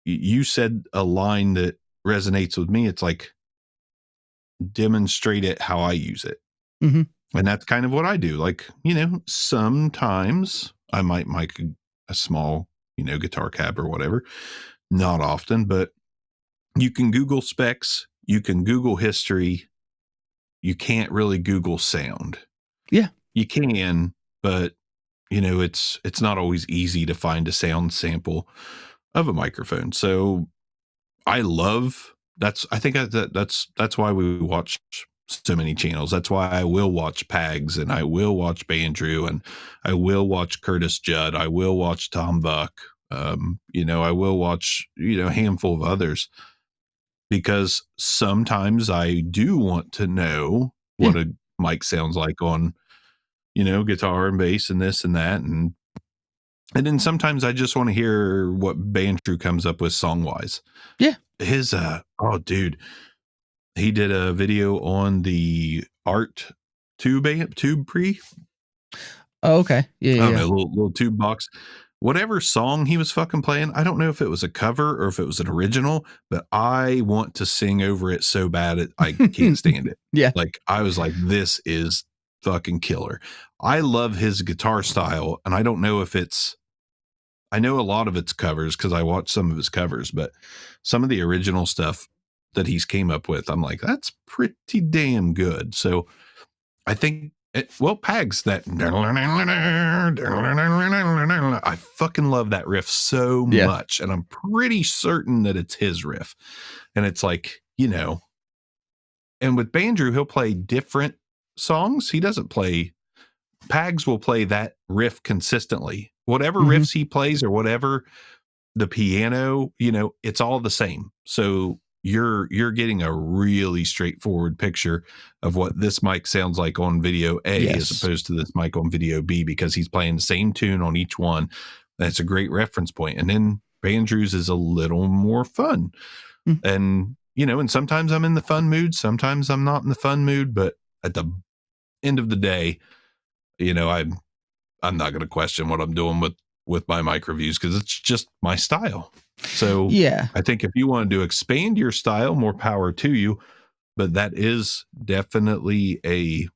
you said a line that resonates with me. It's like, demonstrate it how I use it. Mm-hmm. And that's kind of what I do. Like, you know, sometimes I might mic a small, you know, guitar cab or whatever. Not often, but you can Google specs. You can Google history. You can't really Google sound. Yeah. You can, but, you know, it's not always easy to find a sound sample of a microphone. So I love that's why we watch so many channels. That's why I will watch Pags, and I will watch Bandrew, and I will watch Curtis Judd. I will watch Tom Buck. You know, I will watch, you know, a handful of others, because sometimes I do want to know what a mic sounds like on, you know, guitar and bass and this and that. And then sometimes I just want to hear what Bandrew comes up with song wise. Yeah. His, oh dude, he did a video on the Art tube pre. Oh, okay. Yeah. I don't know, little tube box. Whatever song he was fucking playing, I don't know if it was a cover or if it was an original, but I want to sing over it so bad I can't stand it. Yeah. Like, I was like, this is fucking killer. I love his guitar style, and I don't know if I know a lot of it's covers because I watched some of his covers, but some of the original stuff that he's came up with, I'm like, that's pretty damn good. So I think, Pags, that I fucking love that riff so much, and I'm pretty certain that it's his riff. And it's like, you know, and with Bandrew, he'll play different songs. He doesn't play Pags will play that riff consistently. Whatever Mhm. riffs he plays or whatever the piano, you know, it's all the same. So you're getting a really straightforward picture of what this mic sounds like on video A as Yes. opposed to this mic on video B, because he's playing the same tune on each one. That's a great reference point. And then Bandrews is a little more fun. Mm. And, you know, and sometimes I'm in the fun mood, sometimes I'm not in the fun mood, but at the end of the day, you know, I'm not going to question what I'm doing with my mic reviews because it's just my style. So Yeah. I think if you wanted to expand your style, more power to you. But that is definitely a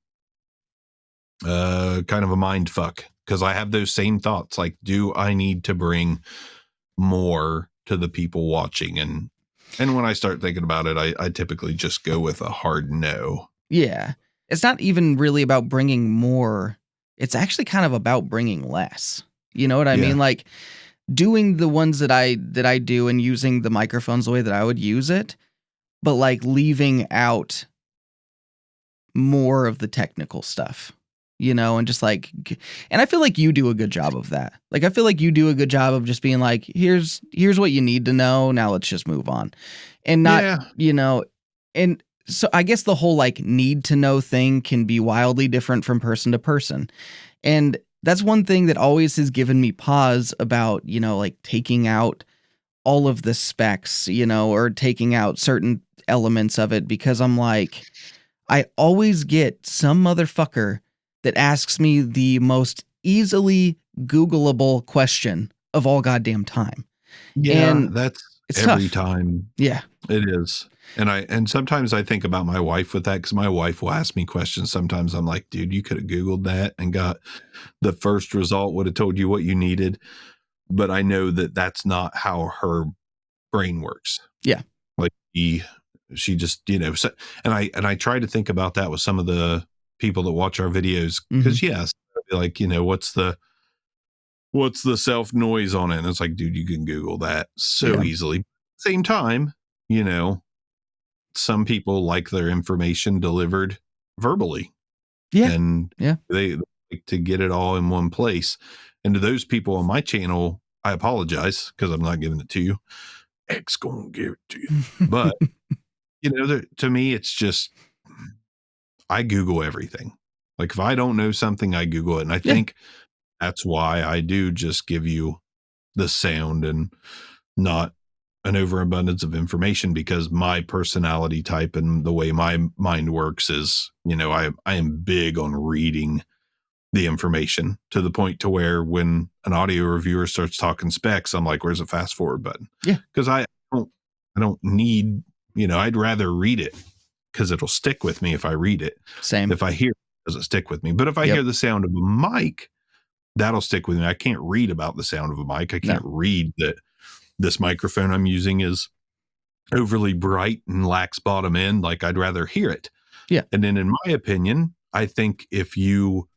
kind of a mind fuck, because I have those same thoughts. Like, do I need to bring more to the people watching? And when I start thinking about it, I typically just go with a hard no. Yeah. It's not even really about bringing more. It's actually kind of about bringing less. You know what I mean? Like doing the ones that I do and using the microphones the way that I would use it, but like leaving out more of the technical stuff, you know, and just like, and I feel like you do a good job of that. Like, I feel like you do a good job of just being like, here's what you need to know. Now let's just move on. And not, you know, and so I guess the whole like need to know thing can be wildly different from person to person. And that's one thing that always has given me pause about, you know, like taking out all of the specs, you know, or taking out certain elements of it, because I'm like, I always get some motherfucker that asks me the most easily Googleable question of all goddamn time. Yeah, And that's it's every tough. time. Yeah. It is. And sometimes I think about my wife with that, because my wife will ask me questions. Sometimes I'm like, dude, you could have Googled that and got the first result, would have told you what you needed. But I know that that's not how her brain works. Yeah. Like she just, you know, so, and I try to think about that with some of the people that watch our videos, because yes, like, you know, what's the self noise on it? And it's like, dude, you can Google that so easily. Same time, you know, some people like their information delivered verbally. Yeah. And Yeah. they like to get it all in one place. And to those people on my channel, I apologize because I'm not giving it to you. X gonna give it to you. But, you know, to me, it's just, I Google everything. Like, if I don't know something, I Google it. And I think that's why I do just give you the sound and not an overabundance of information, because my personality type and the way my mind works is, you know, I am big on reading the information to the point to where when an audio reviewer starts talking specs, I'm like, where's the fast forward button? Yeah. Because I don't need, you know, I'd rather read it because it'll stick with me if I read it. Same. If I hear it, does it stick with me? But if I hear the sound of a mic, that'll stick with me. I can't read about the sound of a mic. I can't read that this microphone I'm using is overly bright and lacks bottom end. Like, I'd rather hear it. Yeah. And then in my opinion, I think if you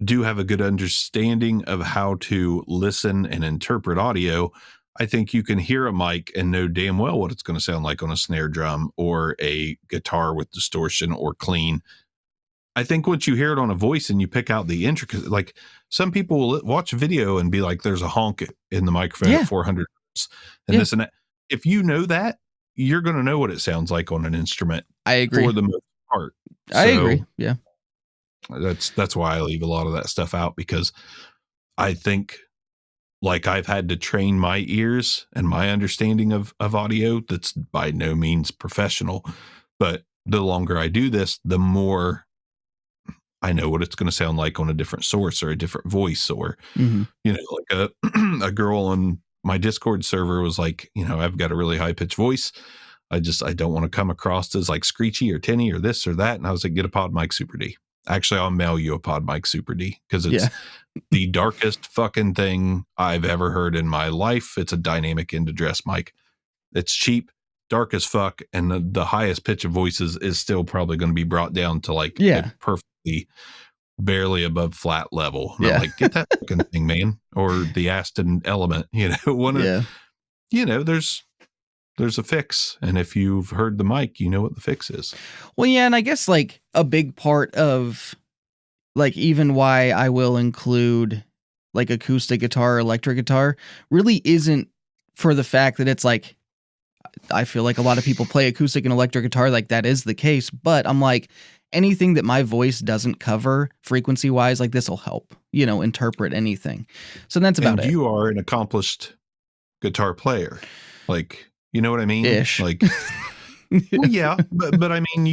do have a good understanding of how to listen and interpret audio, I think you can hear a mic and know damn well what it's going to sound like on a snare drum or a guitar with distortion or clean. I think once you hear it on a voice and you pick out the intricacies, like some people will watch a video and be like, there's a honk in the microphone at 400 hertz and this and that. If you know that, you're going to know what it sounds like on an instrument. I agree. For the most part. I agree. Yeah. That's why I leave a lot of that stuff out, because I think, like, I've had to train my ears and my understanding of audio. That's by no means professional, but the longer I do this, the more I know what it's going to sound like on a different source or a different voice, or, you know, like a girl on my Discord server was like, you know, I've got a really high pitched voice. I don't want to come across as like screechy or tinny or this or that. And I was like, get a Pod Mic Super D. Actually, I'll mail you a Pod Mic Super D, because it's the darkest fucking thing I've ever heard in my life. It's a dynamic end address mic. It's cheap, dark as fuck, and the highest pitch of voices is still probably going to be brought down to like a perfectly barely above flat level. And I'm like, get that fucking thing, man. Or the Aston Element, you know, you know, there's a fix. And if you've heard the mic, you know what the fix is. Well, yeah. And I guess like a big part of like even why I will include like acoustic guitar or electric guitar really isn't for the fact that it's like, I feel like a lot of people play acoustic and electric guitar, like that is the case, but I'm like, anything that my voice doesn't cover frequency wise, like this will help, interpret anything. So that's about it. You are an accomplished guitar player. Like, you know what I mean? Ish. Like, well, yeah, but I mean,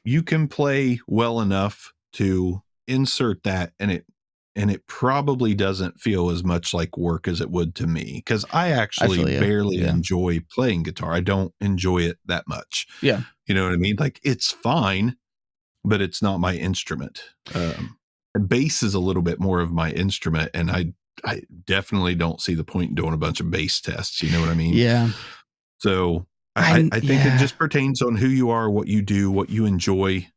you can play well enough to insert that, and it probably doesn't feel as much like work as it would to me, because I actually barely enjoy playing guitar. I don't enjoy it that much. Yeah. You know what I mean? Like, it's fine, but it's not my instrument. Bass is a little bit more of my instrument, and I definitely don't see the point in doing a bunch of bass tests. You know what I mean? Yeah. So I think it just pertains on who you are, what you do, what you enjoy,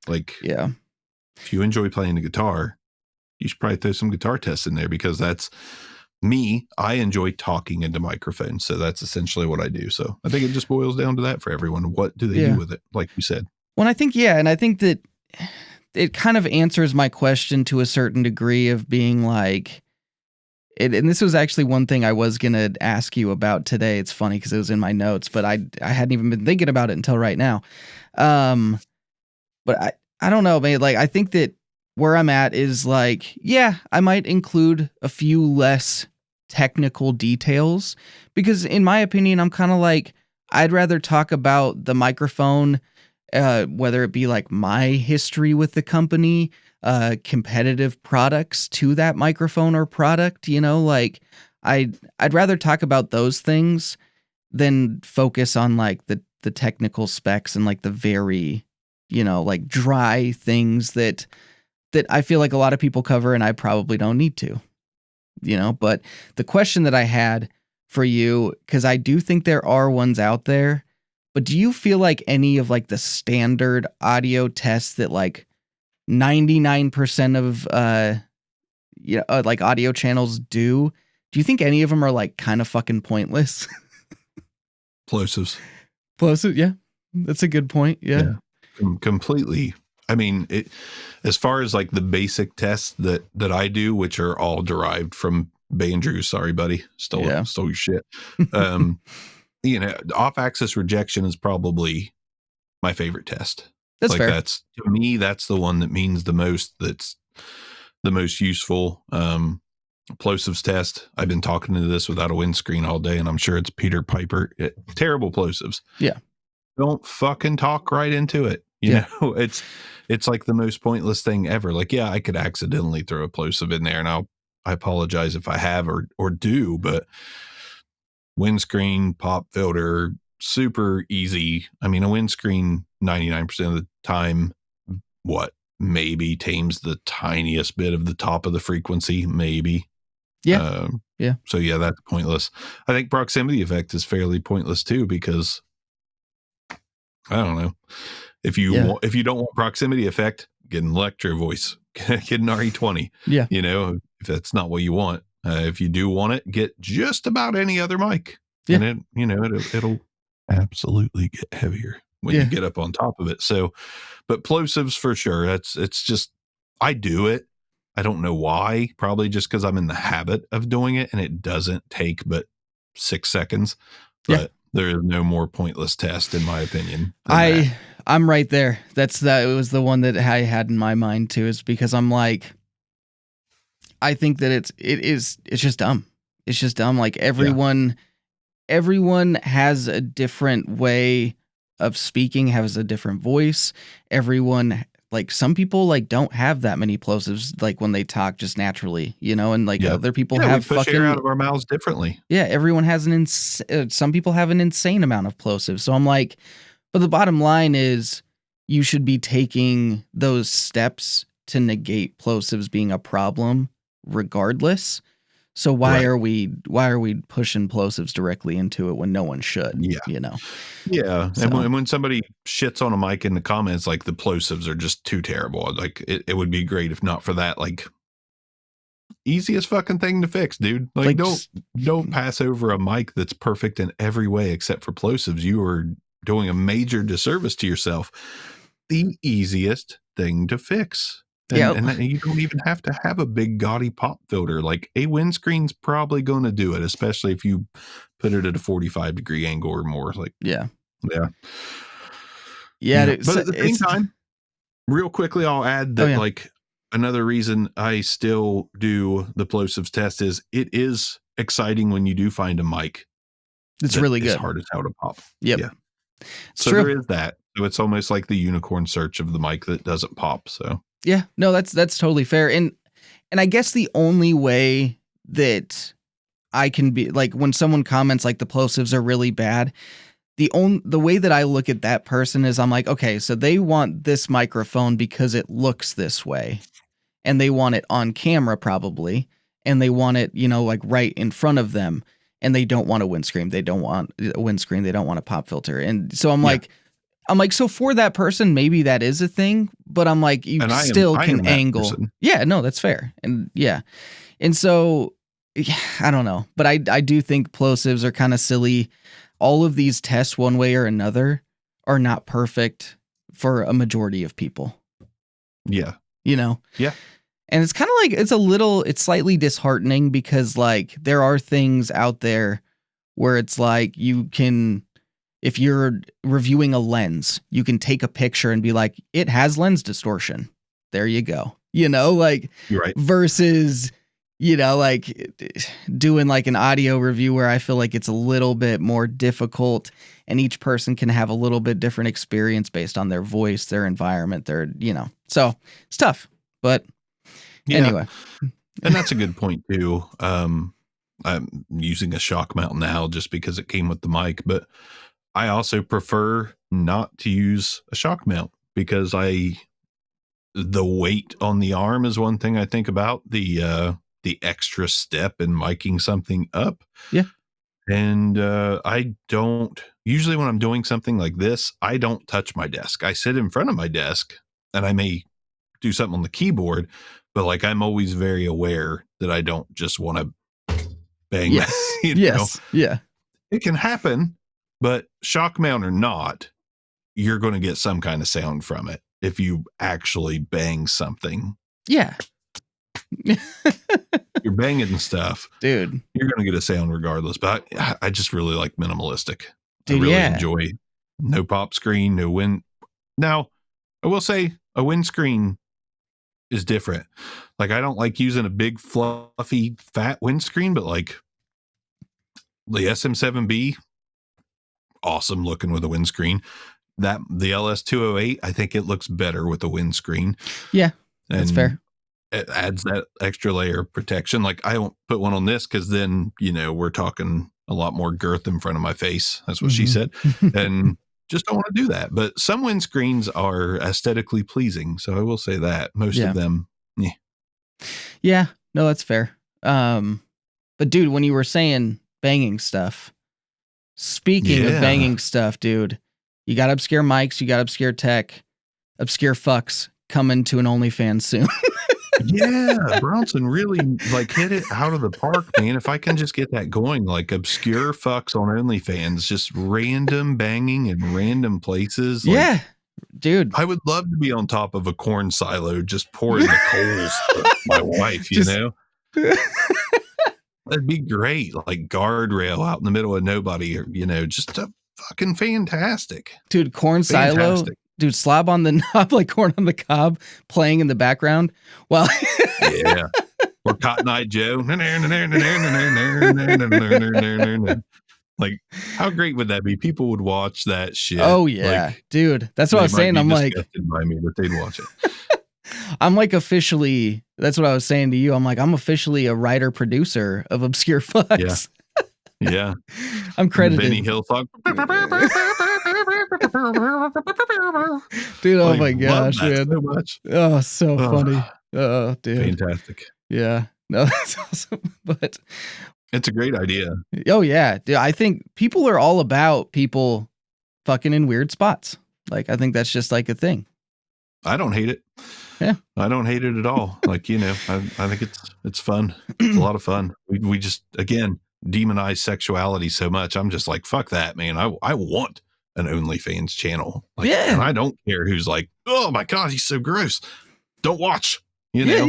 like, if you enjoy playing the guitar, you should probably throw some guitar tests in there, because that's me. I enjoy talking into microphones. So that's essentially what I do. So I think it just boils down to that for everyone. What do they do with it? Like you said. Well, I think that it kind of answers my question to a certain degree of being like, and this was actually one thing I was going to ask you about today. It's funny because it was in my notes, but I hadn't even been thinking about it until right now. But I don't know, man. Like, I think that where I'm at is like, I might include a few less technical details, because in my opinion, I'm kind of like, I'd rather talk about the microphone, whether it be like my history with the company, competitive products to that microphone or product, like I'd rather talk about those things than focus on like the technical specs and like the very, like dry things that I feel like a lot of people cover and I probably don't need to, but the question that I had for you, because I do think there are ones out there, but do you feel like any of like the standard audio tests that like 99% of like audio channels do you think any of them are like kind of fucking pointless? Plosives, yeah, that's a good point. Yeah. Completely. I mean, as far as like the basic tests that I do, which are all derived from Bandrew, sorry buddy, stole your shit. Off-axis rejection is probably my favorite test. That's like fair. That's, to me, that's the one that means the most. That's the most useful. Plosives test. I've been talking to this without a windscreen all day, and I'm sure it's Peter Piper. Terrible plosives. Yeah. Don't fucking talk right into it. You know, it's like the most pointless thing ever. Like, I could accidentally throw a plosive in there, and I apologize if I have or do, but windscreen, pop filter, super easy. I mean, a windscreen 99% of the time, maybe tames the tiniest bit of the top of the frequency, maybe. Yeah. So that's pointless. I think proximity effect is fairly pointless too, because I don't know. If you don't want proximity effect, get an electro voice, get an RE20. Yeah. If that's not what you want. If you do want it, get just about any other mic. Yeah. And it'll absolutely get heavier when you get up on top of it. So, but plosives for sure. It's just, I do it. I don't know why. Probably just because I'm in the habit of doing it, and it doesn't take but 6 seconds. But there is no more pointless test, in my opinion. I'm right there. It was the one that I had in my mind too, is because I'm like, I think that it's just dumb. It's just dumb. Like everyone has a different way of speaking, has a different voice. Everyone, like some people like don't have that many plosives, like when they talk just naturally, and like other people have we push air out of our mouths differently. Yeah. Everyone has some people have an insane amount of plosives. So I'm like, but the bottom line is you should be taking those steps to negate plosives being a problem regardless. So why are we pushing plosives directly into it when no one should? Yeah. So. And when somebody shits on a mic in the comments, like the plosives are just too terrible. Like it would be great if not for that. Like, easiest fucking thing to fix, dude. Like don't pass over a mic that's perfect in every way except for plosives. You are doing a major disservice to yourself. The easiest thing to fix. Yeah. And you don't even have to have a big gaudy pop filter. Like a windscreen's probably going to do it, especially if you put it at a 45-degree angle or more. Like, yeah. Yeah. But at the same time, real quickly, I'll add that like another reason I still do the plosives test is it is exciting when you do find a mic. It's really good. It's hard as hell to pop. Yep. Yeah. It's so true. there is that. So it's almost like the unicorn search of the mic that doesn't pop. So yeah, no, that's totally fair. And I guess the only way that I can be like when someone comments like the plosives are really bad, the way that I look at that person is I'm like, okay, so they want this microphone because it looks this way, and they want it on camera probably, and they want it, like right in front of them, and they don't want a windscreen. They don't want a windscreen. They don't want a pop filter. And so I'm like, so for that person, maybe that is a thing, but I'm like, you still can angle. Yeah, no, that's fair. And yeah. And so, yeah, I don't know, but I do think plosives are kind of silly. All of these tests one way or another are not perfect for a majority of people. Yeah. Yeah. And it's kind of like, it's slightly disheartening because like there are things out there where it's like you can, if you're reviewing a lens, you can take a picture and be like, it has lens distortion. There you go. Like you're right. Versus, like doing like an audio review where I feel like it's a little bit more difficult and each person can have a little bit different experience based on their voice, their environment, so it's tough, but anyway. And that's a good point too. I'm using a shock mount now just because it came with the mic, but I also prefer not to use a shock mount because the weight on the arm is one thing I think about, the extra step in miking something up. Yeah. And I don't, usually when I'm doing something like this, I don't touch my desk. I sit in front of my desk and I may do something on the keyboard, but like I'm always very aware that I don't just want to bang. Yes. Know? Yeah. It can happen, but shock mount or not, you're going to get some kind of sound from it if you actually bang something. Yeah. You're banging stuff, dude. You're going to get a sound regardless. But I just really like minimalistic. Dude, I really enjoy no pop screen, no wind. Now, I will say a windscreen is different. Like I don't like using a big fluffy fat windscreen, but like the SM7B, awesome looking with a windscreen. The LS208, I think it looks better with a windscreen. Yeah, that's fair. It adds that extra layer of protection. Like I won't put one on this because then, we're talking a lot more girth in front of my face. That's what she said. And just don't want to do that. But some windscreens are aesthetically pleasing. So I will say that most of them. Yeah. Yeah, no, that's fair. But dude, when you were saying banging stuff, speaking of banging stuff, dude, you got Obscure mics, you got Obscure tech, Obscure fucks coming to an OnlyFans soon. Yeah, Bronson really hit it out of the park, man. If I can just get that going, like Obscure fucks on OnlyFans, just random banging in random places. Yeah, dude. I would love to be on top of a corn silo just pouring the coals to my wife, That'd be great. Like guardrail out in the middle of nobody, or, just a fucking fantastic. Dude, corn silo. Dude, slob on the knob like corn on the cob playing in the background. Well, yeah. Or Cotton Eye Joe. Like, how great would that be? People would watch that shit. Oh, yeah. Dude, that's what I was saying. I'm like, by me, but they'd watch it. I'm like officially, that's what I was saying to you. I'm like, I'm officially a writer producer of Obscure Fucks. Yeah. I'm credited. Benny Hill song. Dude, oh my gosh, man. So much. Oh, so funny. Oh, dude. Fantastic. Yeah. No, that's awesome. But it's a great idea. Oh, yeah. Dude, I think people are all about people fucking in weird spots. Like, I think that's just like a thing. I don't hate it. Yeah. I don't hate it at all. Like, I think it's fun. It's a lot of fun. We just, again, demonize sexuality so much. I'm just like, fuck that, man. I want an OnlyFans channel. Like, Yeah. and I don't care who's like, oh my God, he's so gross. Don't watch, you know?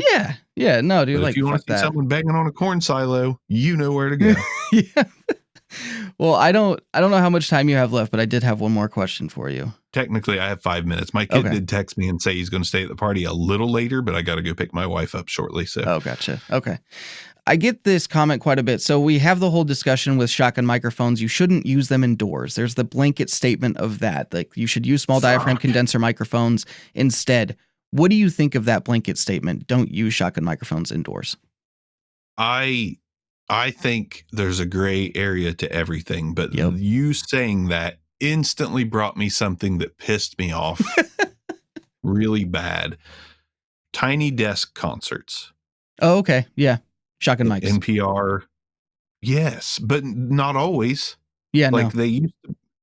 Yeah. No, dude, But like, if you want fuck to see that. someone banging on a corn silo, you know where to go. Yeah. Well, I don't know how much time you have left, but I did have one more question for you. Technically, I have 5 minutes. My kid did text me and say he's going to stay at the party a little later, but I got to go pick my wife up shortly. So, oh, gotcha. Okay. I get this comment quite a bit. So we have the whole discussion with shotgun microphones. You shouldn't use them indoors. There's the blanket statement of that. Like, you should use small diaphragm condenser microphones instead. What do you think of that blanket statement? Don't use shotgun microphones indoors. I think there's a gray area to everything, but you saying that instantly brought me something that pissed me off really bad. Tiny desk concerts. Oh, okay. Yeah. Shotgun mics. NPR. Yes, but not always. Yeah, like they used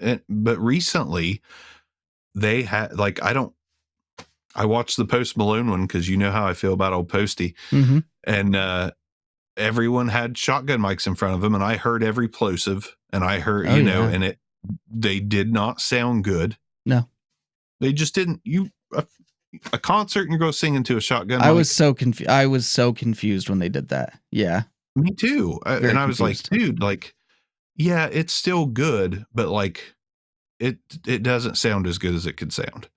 to, but recently they had, like, I watched the Post Malone one because you know how I feel about old Posty. Mm-hmm. And everyone had shotgun mics in front of them, and I heard every plosive, and I heard, and they did not sound good. No. They just didn't. A concert and you're going to sing into a shotgun mic. I was so confused when they did that. Yeah. Me too. And I was like, dude, like, yeah, it's still good, but like it doesn't sound as good as it could sound.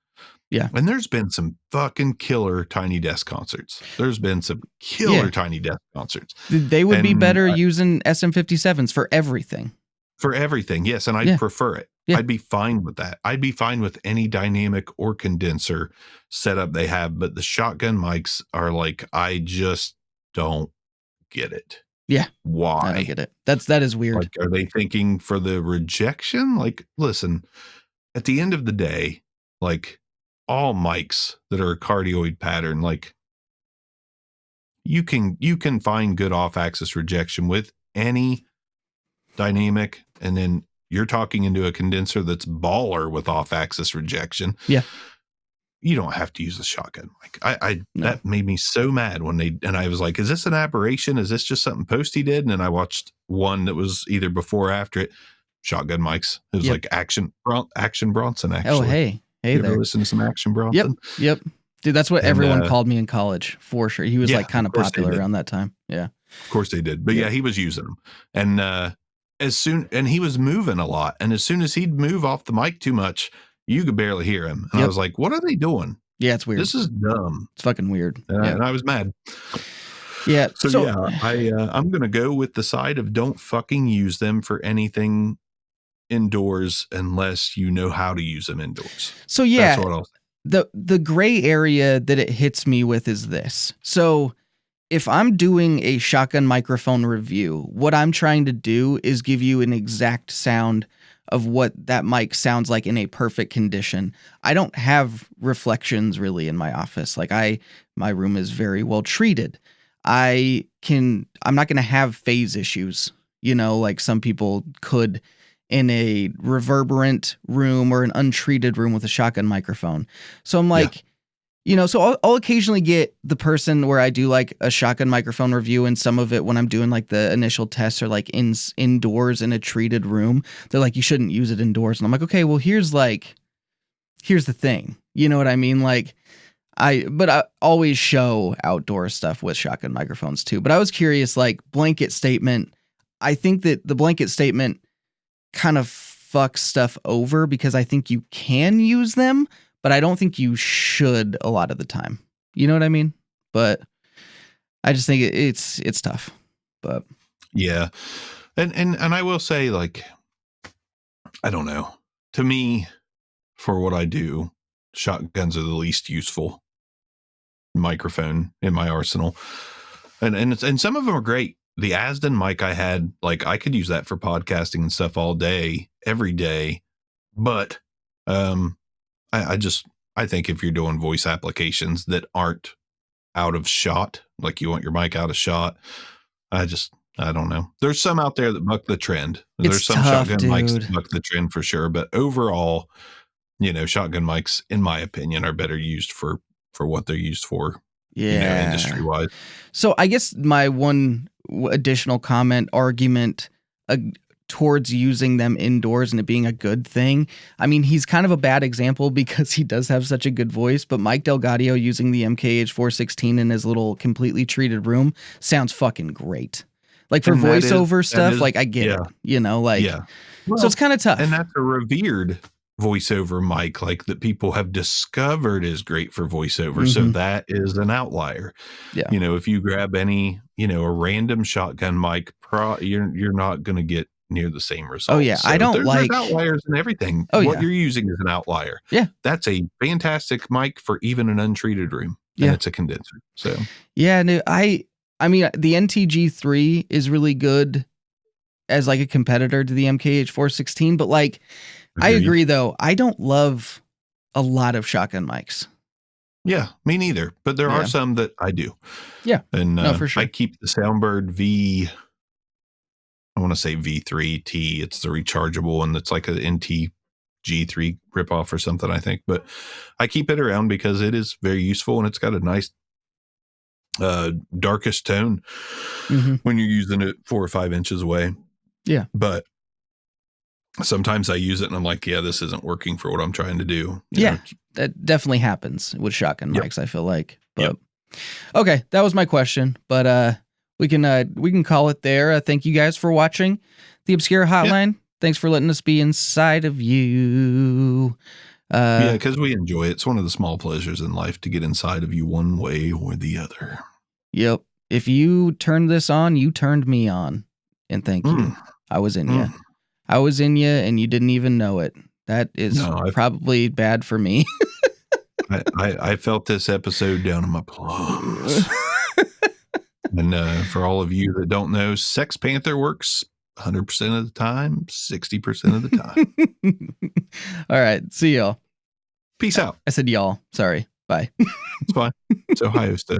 Yeah. And there's been some fucking killer Tiny Desk concerts. There's been some killer Tiny Desk concerts. They would be better using SM57s for everything. For everything, yes. And I'd prefer it. Yeah. I'd be fine with that. I'd be fine with any dynamic or condenser setup they have. But the shotgun mics are like, I just don't get it. Yeah. Why? I don't get it. That is weird. Like, are they thinking for the rejection? Like, listen, at the end of the day, like, all mics that are a cardioid pattern, like, you can find good off-axis rejection with any dynamic, and then you're talking into a condenser that's baller with off-axis rejection. Yeah. You don't have to use a shotgun mic. That made me so mad and I was like, is this an aberration? Is this just something Posty did? And then I watched one that was either before or after it. Shotgun mics. It was like Action Bronson, actually. Oh, hey you there. Listen to some Action Bronson. Yep. Dude, that's what everyone called me in college, for sure. He was like kind of popular around that time. Yeah. Of course they did. But yeah, he was using them. And and he was moving a lot. And as soon as he'd move off the mic too much, you could barely hear him. And I was like, what are they doing? Yeah, it's weird. This is dumb. It's fucking weird. And I was mad. Yeah. So I'm going to go with the side of don't fucking use them for anything indoors unless you know how to use them indoors. So yeah, that's what I'll say. The gray area that it hits me with is this. So if I'm doing a shotgun microphone review, what I'm trying to do is give you an exact sound of what that mic sounds like in a perfect condition. I don't have reflections really in my office. Like my room is very well treated. I'm not going to have phase issues, like some people could in a reverberant room or an untreated room with a shotgun microphone. So I'm like, so I'll occasionally get the person where I do like a shotgun microphone review, and some of it when I'm doing like the initial tests are like indoors in a treated room. They're like, you shouldn't use it indoors. And I'm like, okay, well here's the thing. You know what I mean? Like I always show outdoor stuff with shotgun microphones too. But I was curious, like blanket statement. I think that the blanket statement kind of fucks stuff over because I think you can use them, but I don't think you should a lot of the time. You know what I mean? But I just think it's tough. But yeah. And I will say, like, I don't know. To me, for what I do, shotguns are the least useful microphone in my arsenal. And some of them are great. The Asden mic I had, like, I could use that for podcasting and stuff all day, every day. But I think if you're doing voice applications that aren't out of shot, like you want your mic out of shot, I don't know. There's some out there that buck the trend. There's some shotgun mics that buck the trend for sure. But overall, shotgun mics, in my opinion, are better used for what they're used for, industry wise. So I guess my one additional comment argument towards using them indoors and it being a good thing. I mean, he's kind of a bad example because he does have such a good voice, but Mike Delgadio using the mkII 416 in his little completely treated room sounds fucking great. Like for voiceover stuff, like I get it, you know, like, well, so it's kind of tough. And that's a revered voiceover mic, like that people have discovered is great for voiceover. So that is an outlier. Yeah. You know, if you grab any, you know, a random shotgun mic, you're not going to get near the same results. Oh yeah. So I don't like outliers and everything. Oh, what you're using is an outlier. Yeah. That's a fantastic mic for even an untreated room. And it's a condenser. So yeah, no, I mean, the NTG3 is really good as like a competitor to the mkII 416, but like, I agree though. I don't love a lot of shotgun mics. Yeah, me neither. But there are some that I do. Yeah. And no, for sure. I keep the Soundbird I want to say V3T. It's the rechargeable one. That's like an NTG3 ripoff or something, I think. But I keep it around because it is very useful and it's got a nice darkest tone when you're using it 4 or 5 inches away. Yeah. But sometimes I use it and I'm like, yeah, this isn't working for what I'm trying to do. You know? That definitely happens with shotgun mics, I feel like. But okay, that was my question. But we can call it there. Thank you guys for watching the Obscure Hotline. Thanks for letting us be inside of you. Yeah, because we enjoy it. It's one of the small pleasures in life to get inside of you one way or the other. Yep. If you turned this on, you turned me on. And thank you. I was in you. I was in you and you didn't even know it. That is probably bad for me. I felt this episode down in my plums. And for all of you that don't know, Sex Panther works 100% of the time, 60% of the time. All right. See y'all. Peace out. I said y'all. Sorry. Bye. It's fine. It's Ohio stuff.